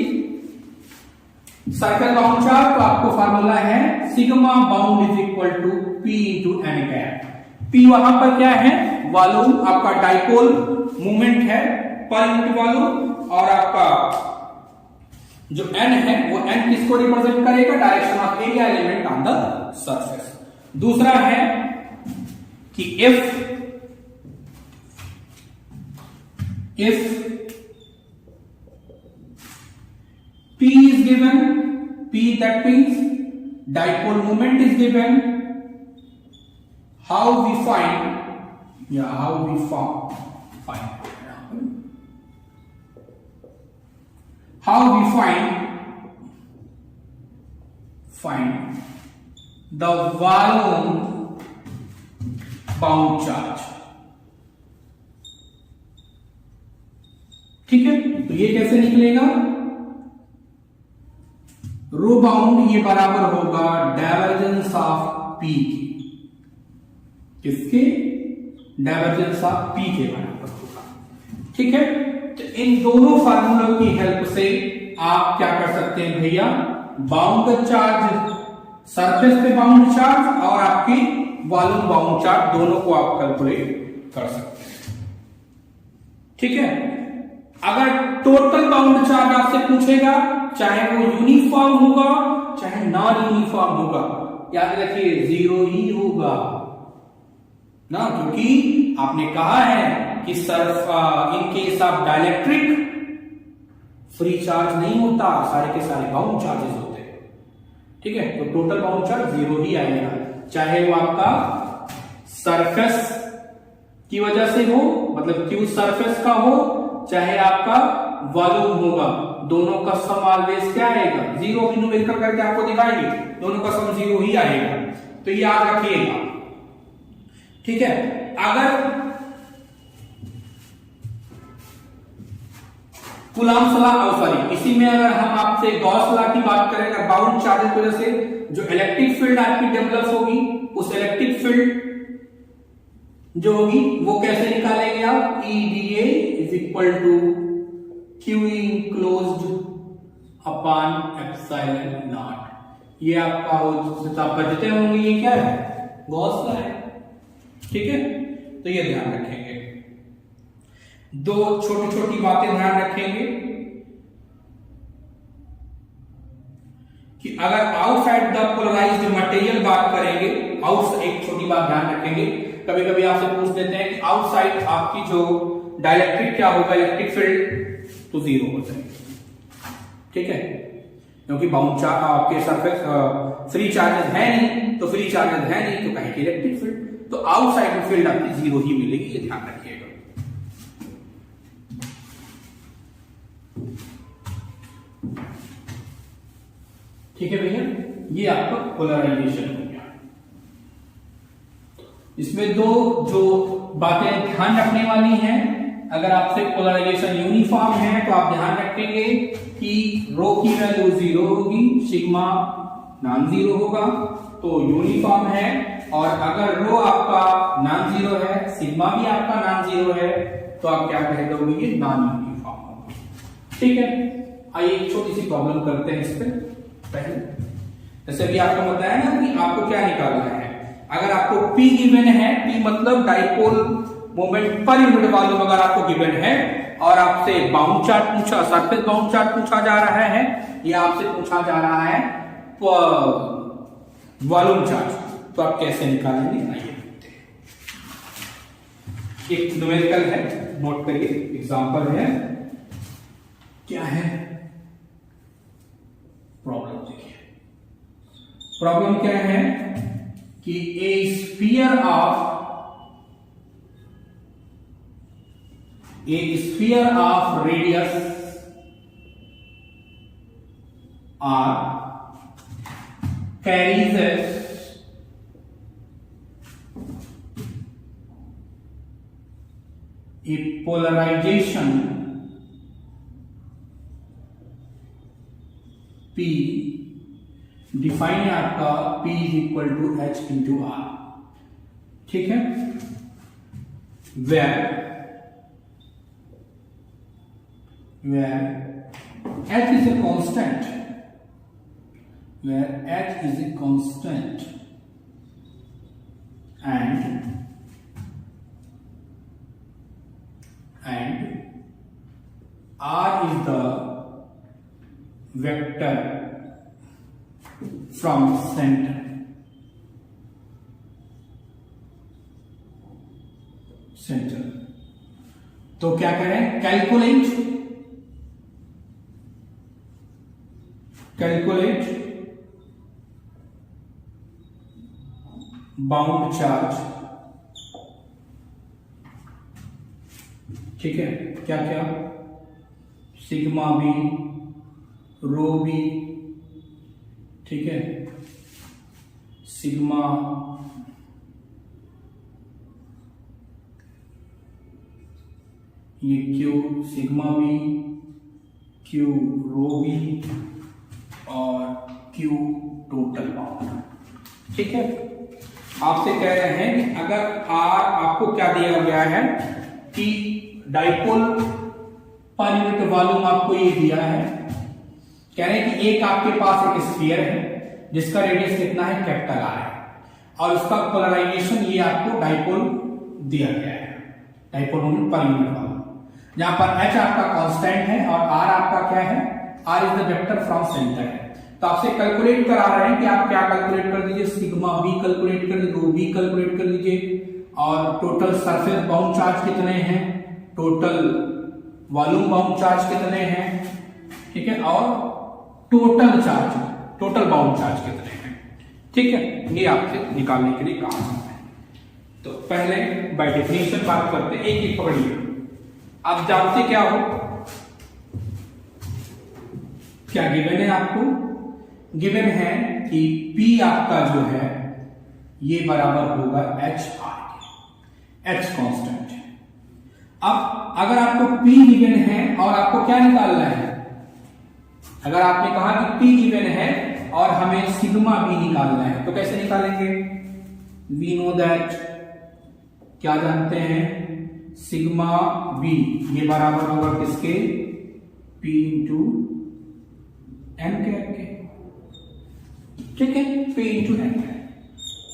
[SPEAKER 1] सर्कल बाउंड चार्ज, तो आपको फार्मूला है sigma bound is equal to P into N cap. P वहां पर क्या है? वॉल्यूम, आपका डाइपोल मूवमेंट है पर यूनिट वॉल्यूम, और आपका जो n है वो n किसको रिप्रेजेंट करेगा? Direction of area element on the surface. दूसरा है कि if P is given, P that means dipole moment is given, how we find the volume bound charge। ठीक है, तो ये कैसे निकलेगा? रो बाउंड ये बराबर होगा डाइवर्जेंस ऑफ P की, किसके? डाइवर्जेंस ऑफ P के बराबर होगा। ठीक है, तो इन दोनों फार्मूलों की हेल्प से आप क्या कर सकते हैं भैया? बाउंड चार्ज, सरफेस पे बाउंड चार्ज और आपकी वॉल्यूम बाउंड चार्ज, दोनों को आप कैलकुलेट कर सकते हैं। ठीक है, अगर टोटल बाउंड चार्ज आपसे पूछेगा, चाहे वो यूनिफॉर्म होगा चाहे नॉन यूनिफॉर्म होगा, याद रखिए 0 ही होगा ना, क्योंकि आपने कहा है कि in case of dielectric free charge नहीं होता, सारे के सारे बाउंड चार्जेस होते हैं। ठीक है, तो टोटल बाउंड चार्ज 0 ही आएगा, चाहे वो आपका सरफेस की वजह से हो, मतलब क्यू सरफेस का हो, चाहे आपका वॉल्यूम होगा, दोनों का सम ऑलवेज क्या आएगा? 0 भी न्यूमेरिकल करके आपको दिखाएंगे, दोनों का सम 0 ही आएगा, तो ये याद रखिएगा। ठीक है, अगर कूलॉम्स लॉ, सॉरी, इसी में अगर हम आपसे गॉस लॉ की बात करें, अगर बाउंड चार्जेस की वजह से जो इलेक्ट्रिक फील्ड आपकी डेवलप होगी, उस इलेक्ट्रिक फील्ड जो होगी वो कैसे निकालेंगे आप? EDA is equal to Q enclosed upon epsilon naught. ये आपका आप परिचित होंगे, ये क्या है? गॉस लॉ है। ठीक है, तो ये ध्यान रखेंगे, दो छोटी छोटी बातें ध्यान रखेंगे कि अगर आउटसाइड द पोलराइज्ड मटेरियल बात करेंगे, एक छोटी बात ध्यान रखेंगे, कभी कभी आपसे पूछ देते हैं कि आउटसाइड आपकी जो डाइलेक्ट्रिक क्या होगा? इलेक्ट्रिक फील्ड तो 0 हो जाएगी। ठीक है, क्योंकि बाउंड चार्ज आपके सरफेस फ्री चार्जेस है नहीं, तो फ्री चार्जेस है नहीं तो कहीं की इलेक्ट्रिक फील्ड, तो आउटसाइड में फील्ड आपकी 0 ही मिलेगी, ये ध्यान रखिएगा। ठीक है भैया, ये आपका पोलराइजेशन हो गया। इसमें दो जो बातें ध्यान रखने वाली हैं, अगर आपसे पोलराइजेशन यूनिफॉर्म है तो आप ध्यान रखेंगे कि रो की वैल्यू 0 होगी, सिग्मा नॉन 0 होगा, तो यूनिफॉर्म है, और अगर रो आपका नॉन 0 है, सिग्मा भी आपका नॉन 0 है, तो आप क्या कह दोगे? ये नॉन यूनिफॉर्म होगा। ठीक है, आइए एक छोटी सी प्रॉब्लम करते हैं इस पे। पहले जैसे भी आपको बताया ना कि आपको क्या निकालना है, अगर आपको P गिवन है, P मतलब dipole moment per unit volume अगर आपको गिवन है, और आपसे बाउंड चार्ज पूछा, सरफेस बाउंड चार्ज पूछा जा रहा है, या आपसे पूछा जा रहा है वॉल्यूम चार्ज, तो आप कैसे निकालेंगे? आइए देखते हैं। एक न्यूमेरिकल है, नोट करिए, एग्जांपल है, क्या है प्रॉब्लम? देखिए प्रॉब्लम क्या है कि a sphere of radius R carries a polarization P define है आपका P is equal to H into R, ठीक है, where h is a constant, where h is a constant and r is the vector from center. तो क्या करें, calculate bound charge, ठीक है, क्या क्या, सिग्मा बी, रो बी, ठीक है, सिग्मा ये Q, sigma B, Q rho B और क्यू टोटल बाउंड, ठीक है। आपसे कह रहे हैं कि अगर आर आपको क्या दिया गया है कि डाइपोल पर यूनिट वॉल्यूम आपको ये दिया है, कह रहे हैं कि एक आपके पास एक स्फीयर है जिसका रेडियस कितना है, कैपिटल आर है, और उसका पोलराइजेशन ये आपको डाइपोल दिया गया है, dipole moment per unit volume, जहां पर h आपका कांस्टेंट है और r आपका क्या है, r is the vector from centre है। तो आपसे कैलकुलेट करा रहे हैं कि आप क्या कैलकुलेट कर दीजिए, सिग्मा बी कैलकुलेट कर दीजिए, रो बी कैलकुलेट कर दीजिए, और टोटल सरफेस बाउंड चार्ज कितने हैं, टोटल वॉल्यूम बाउंड चार्ज कितने हैं, ठीक है, और total charge, total bound charge कितने हैं, ठीक है, ये आपसे निकालने के लिए कहा जाता है। तो पहले बाय डेफिनेशन बात करते हैं, एक एक पकड़िए। आप जानते क्या हो, क्या गिवन है आपको, गिवन है कि P आपका जो है ये बराबर होगा एच आर के, एच कांस्टेंट है। अब अगर आपको P गिवन है और आपको क्या निकालना है, अगर आपने कहा कि P गिवन है और हमें सिग्मा B निकालना है, तो कैसे निकालेंगे, वी नो दैट, क्या जानते हैं, सिग्मा B ये बराबर होगा किसके, P इंटू एन कैप के, ठीक है, P इंटू एन कैप।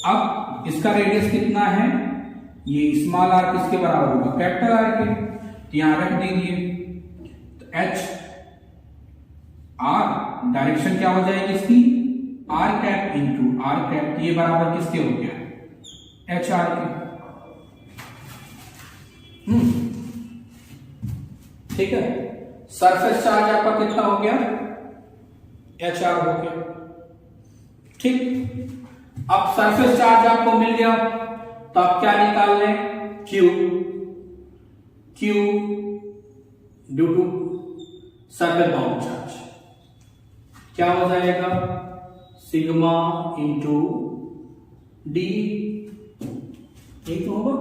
[SPEAKER 1] अब इसका रेडियस कितना है, ये स्मॉल आर किसके बराबर होगा, कैपिटल आर के, तो यहां रख दीजिए, तो एच आर डायरेक्शन क्या हो जाएगी इसकी, R cap into R cap, ये बराबर किसके हो गया, एच आर के, ठीक है। सरफेस चार्ज आपका कितना हो गया, एच आर हो गया, ठीक। अब सरफेस चार्ज आपको मिल गया, तो आप क्या निकाल लें, Q, Q due to surface bound charge क्या हो जाएगा, सिग्मा इंटू डी, यही तो होगा।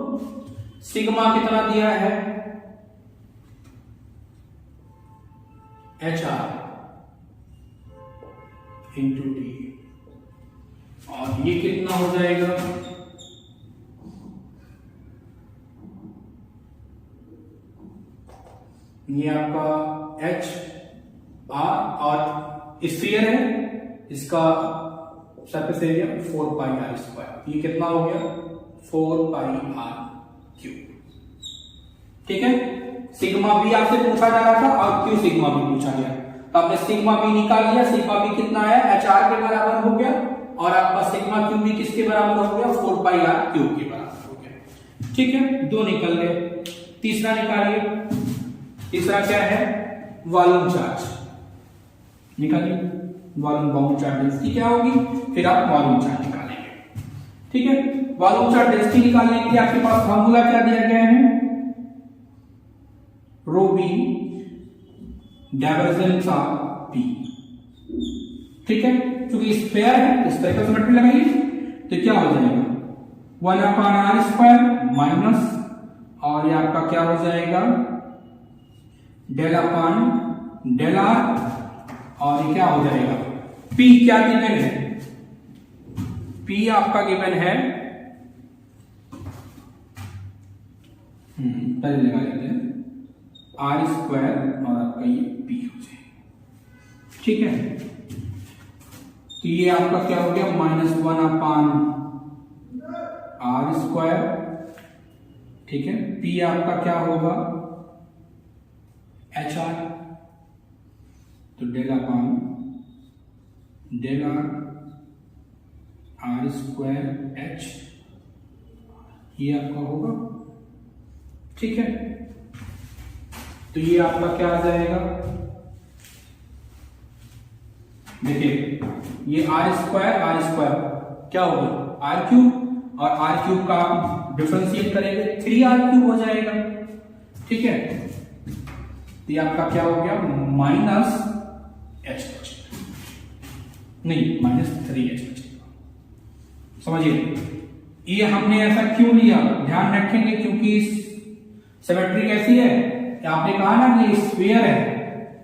[SPEAKER 1] सिग्मा कितना दिया है, एच आर इंटू डी, और ये कितना हो जाएगा, ये आपका एच आर और स्फीयर है, इसका surface area 4 pi R square, ये कितना हो गया 4 पाई आर क्यूब, ठीक है। सिग्मा बी आपसे पूछा जा रहा था और क्यू सिग्मा बी पूछा गया, तो आपने सिग्मा बी निकाल लिया, सिग्मा बी कितना है, एच आर के बराबर हो गया, और आपका सिग्मा क्यू बी किसके बराबर हो गया, 4 पाई आर क्यूब के बराबर हो गया, ठीक है। दो निकल गए, तीसरा निकालिए, तीसरा क्या है, वॉल्यूम चार्ज निकालिए, वॉल्यूम बाउंड चार्ज डेंसिटी क्या होगी, फिर आप वॉल्यूम चार्ज निकालेंगे, ठीक है। वॉल्यूम चार्ज डेंसिटी निकालने के लिए आपके पास फॉर्मूला क्या दिया गया है, रो बी डाइवर्जेंस ऑफ पी, ठीक है। क्योंकि स्क्वायर है इस तरह का सिमेट्री लगाइए, तो क्या हो जाएगा 1/r² माइनस, और ये आपका क्या हो जाएगा डेल अपॉन डेल आर, और ये क्या हो जाएगा, P क्या गिवन है, P आपका गिवन है, पहले लगा लेते हैं R स्क्वायर और आपका ये P हो जाए, ठीक है। तो ये आपका क्या हो गया -1/r स्क्वायर, ठीक है। P आपका क्या होगा HR, तो del upon del R square H, ये आपका होगा, ठीक है। तो ये आपका क्या आ जाएगा, देखिए ये R स्क्वायर क्या होगा R क्यूब, और R क्यूब का आप डिफरेंशिएट करेंगे 3R क्यूब हो जाएगा, ठीक है। तो ये आपका क्या हो गया -H नहीं -3H, समझिए ये हमने ऐसा क्यों लिया, ध्यान रखेंगे क्योंकि सिमेट्री कैसी है, आपने कहा ना कि स्फीयर है,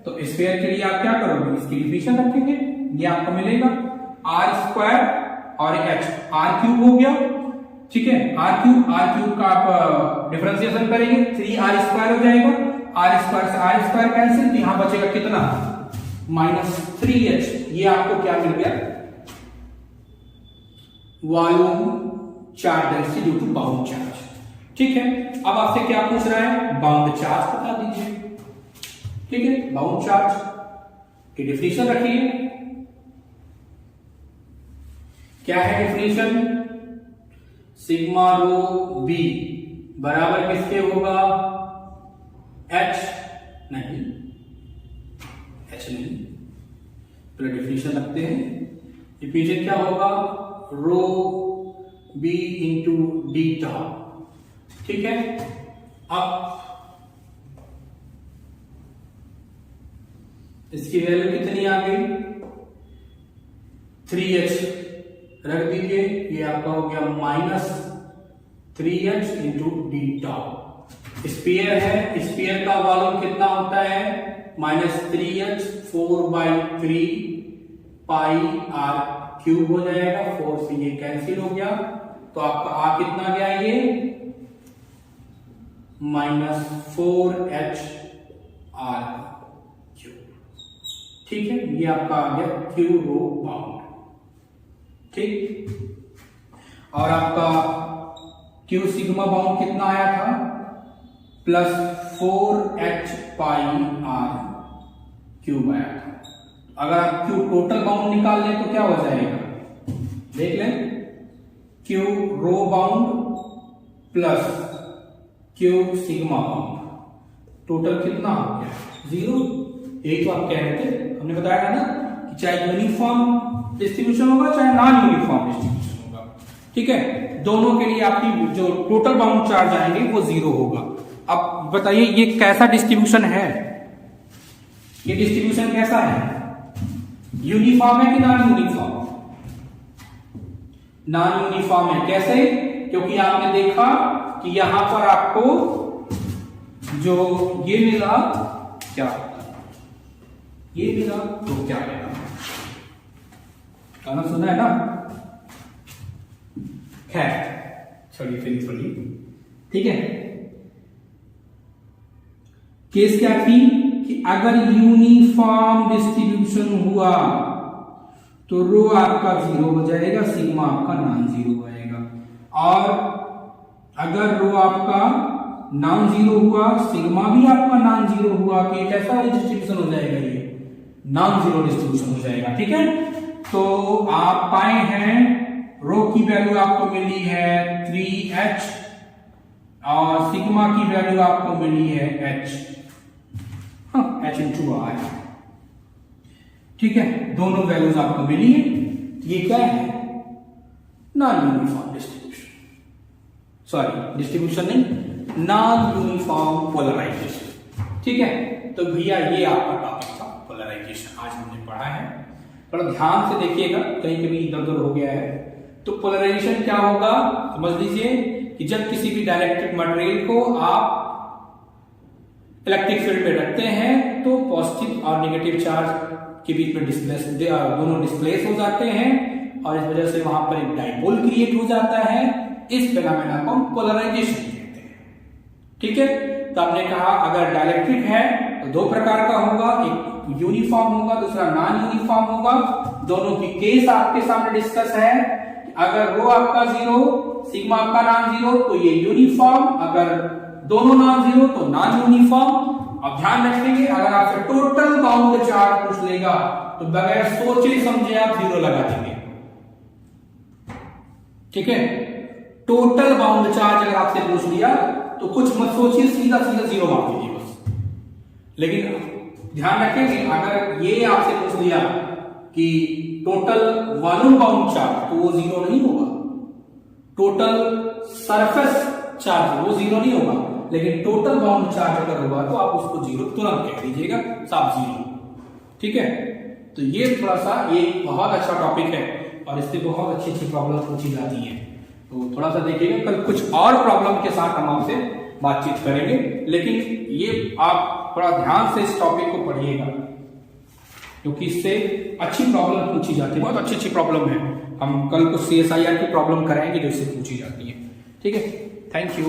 [SPEAKER 1] तो स्फीयर के लिए आप क्या करोगे, इसकी डिफिनेशन रखेंगे, ये आपको मिलेगा R स्क्वायर और H R क्यूब हो गया, ठीक है। R क्यूब का आप डिफरेंशिएशन करेंगे 3R स्क्वायर हो जाएगा, R स्क्वायर से R स्क्वायर कैंसिल, तो यहां बचेगा कितना -3H, ये आपको क्या मिल गया volume charge density due to bound charge, ठीक है। अब आपसे क्या पूछ रहा है, बाउंड चार्ज बता दीजिए, ठीक है। बाउंड चार्ज की डिफिनेशन रखिए, क्या है डिफिनेशन, सिग्मा रो बी बराबर किसके होगा H नहीं, पहले डिफिनेशन रखते हैं, डिफिनेशन क्या होगा रो बी इंटू डीटा, ठीक है। अब इसकी वैल्यू कितनी आ गई 3H रख दीजिए, ये आपका हो गया -3H इंटू डीटा। स्फीयर है, स्फीयर का वॉल्यूम कितना होता है -3H 4/3 पाई R क्यूब हो जाएगा, 4 से ये कैंसिल हो गया, तो आपका आ कितना गया ये -4H R क्यूब, ठीक है। ये आपका आ गया क्यू रो बाउंड, ठीक। और आपका क्यू सिग्मा बाउंड कितना आया था +4H पाई R क्यूब आया था। अगर आप क्यू टोटल बाउंड निकाल लें तो क्या हो जाएगा, देख लें, Q rho bound plus Q sigma bound, total कितना हो गया 0। यही तो आप कह रहे थे, हमने बताया था ना कि चाहे यूनिफॉर्म डिस्ट्रीब्यूशन होगा चाहे नॉन यूनिफॉर्म डिस्ट्रीब्यूशन होगा, ठीक है, दोनों के लिए आपकी जो टोटल बाउंड चार्ज आएंगे वो 0 होगा। अब बताइए ये कैसा डिस्ट्रीब्यूशन है, ये डिस्ट्रीब्यूशन कैसा है, यूनिफॉर्म है कि नॉन यूनिफॉर्म, नॉन यूनिफॉर्म है, कैसे, क्योंकि आपने देखा कि यहां पर आपको जो ये मिला क्या, ये मिला तो क्या मिला, गाना सुना है ना, खैर छोड़िए, ठीक है। केस क्या थी कि अगर यूनिफॉर्म डिस्ट्रीब्यूशन हुआ तो रो आपका 0 हो जाएगा, सिग्मा आपका नॉन 0 आएगा, और अगर रो आपका नॉन 0 हुआ, सिग्मा भी आपका नॉन 0 हुआ, कि कैसा डिस्ट्रीब्यूशन हो जाएगा, ये नॉन 0 डिस्ट्रीब्यूशन हो जाएगा, ठीक है। तो आप पाए हैं रो की वैल्यू आपको मिली है 3H और सिग्मा की वैल्यू आपको मिली है H, H इंटू R, ठीक है, दोनों वैल्यूज आपको मिली है। ये क्या है, non uniform distribution, sorry distribution नहीं, नॉन यूनिफॉर्म पोलराइजेशन, ठीक है। तो भैया ये आपका टॉपिक था पोलराइजेशन, आज हमने पढ़ा है, थोड़ा ध्यान से देखिएगा, कहीं कभी इधर उधर हो गया है। तो पोलराइजेशन क्या होगा समझ लीजिए कि जब किसी भी डाइलेक्ट्रिक मटेरियल को आप इलेक्ट्रिक फील्ड में रखते हैं तो पॉजिटिव और नेगेटिव चार्ज के बीच में दोनों डिस्प्लेस हो जाते हैं, और इस वजह से वहां पर एक डाइपोल क्रिएट हो जाता है। इस फिनोमेना को हम पोलराइजेशन कहते हैं। ठीक है, तो आपने कहा अगर डाइलेक्ट्रिक है तो दो प्रकार का होगा, एक यूनिफॉर्म होगा, दूसरा नॉन यूनिफॉर्म होगा। दोनों की केस आपके सामने डिस्कस है। अगर रो आपका जीरो, सिग्मा आपका नॉन जीरो तो ये यूनिफॉर्म, अगर दोनों नॉन जीरो तो नॉन यूनिफॉर्म। अब ध्यान रखेंगे अगर आपसे टोटल बाउंड चार्ज पूछ लेगा तो बगैर सोचे समझे आप जीरो लगा देंगे। ठीक है, टोटल बाउंड चार्ज अगर आपसे पूछ लिया तो कुछ मत सोचिए, सीधा सीधा जीरो मार दीजिए बस। लेकिन ध्यान रखेंगे अगर ये आपसे पूछ लिया कि टोटल वॉल्यूम बाउंड चार्ज तो वो जीरो नहीं होगा, टोटल सरफेस चार्ज वो जीरो नहीं होगा, लेकिन टोटल बाउंड चार्ज अगर होगा तो आप उसको जीरो तुरंत कह दीजिएगा, साफ जीरो। ठीक है, तो ये थोड़ा सा एक बहुत अच्छा टॉपिक है और इससे बहुत अच्छी अच्छी प्रॉब्लम पूछी जाती है। तो थोड़ा सा देखिएगा, कल कुछ और प्रॉब्लम के साथ हम आपसे बातचीत करेंगे, लेकिन ये आप थोड़ा ध्यान से इस टॉपिक को पढ़िएगा क्योंकि इससे अच्छी प्रॉब्लम पूछी जाती है, बहुत अच्छी अच्छी प्रॉब्लम है। हम कल कुछ CSIR की प्रॉब्लम कराएंगे जो इससे पूछी जाती है। ठीक है, थैंक यू।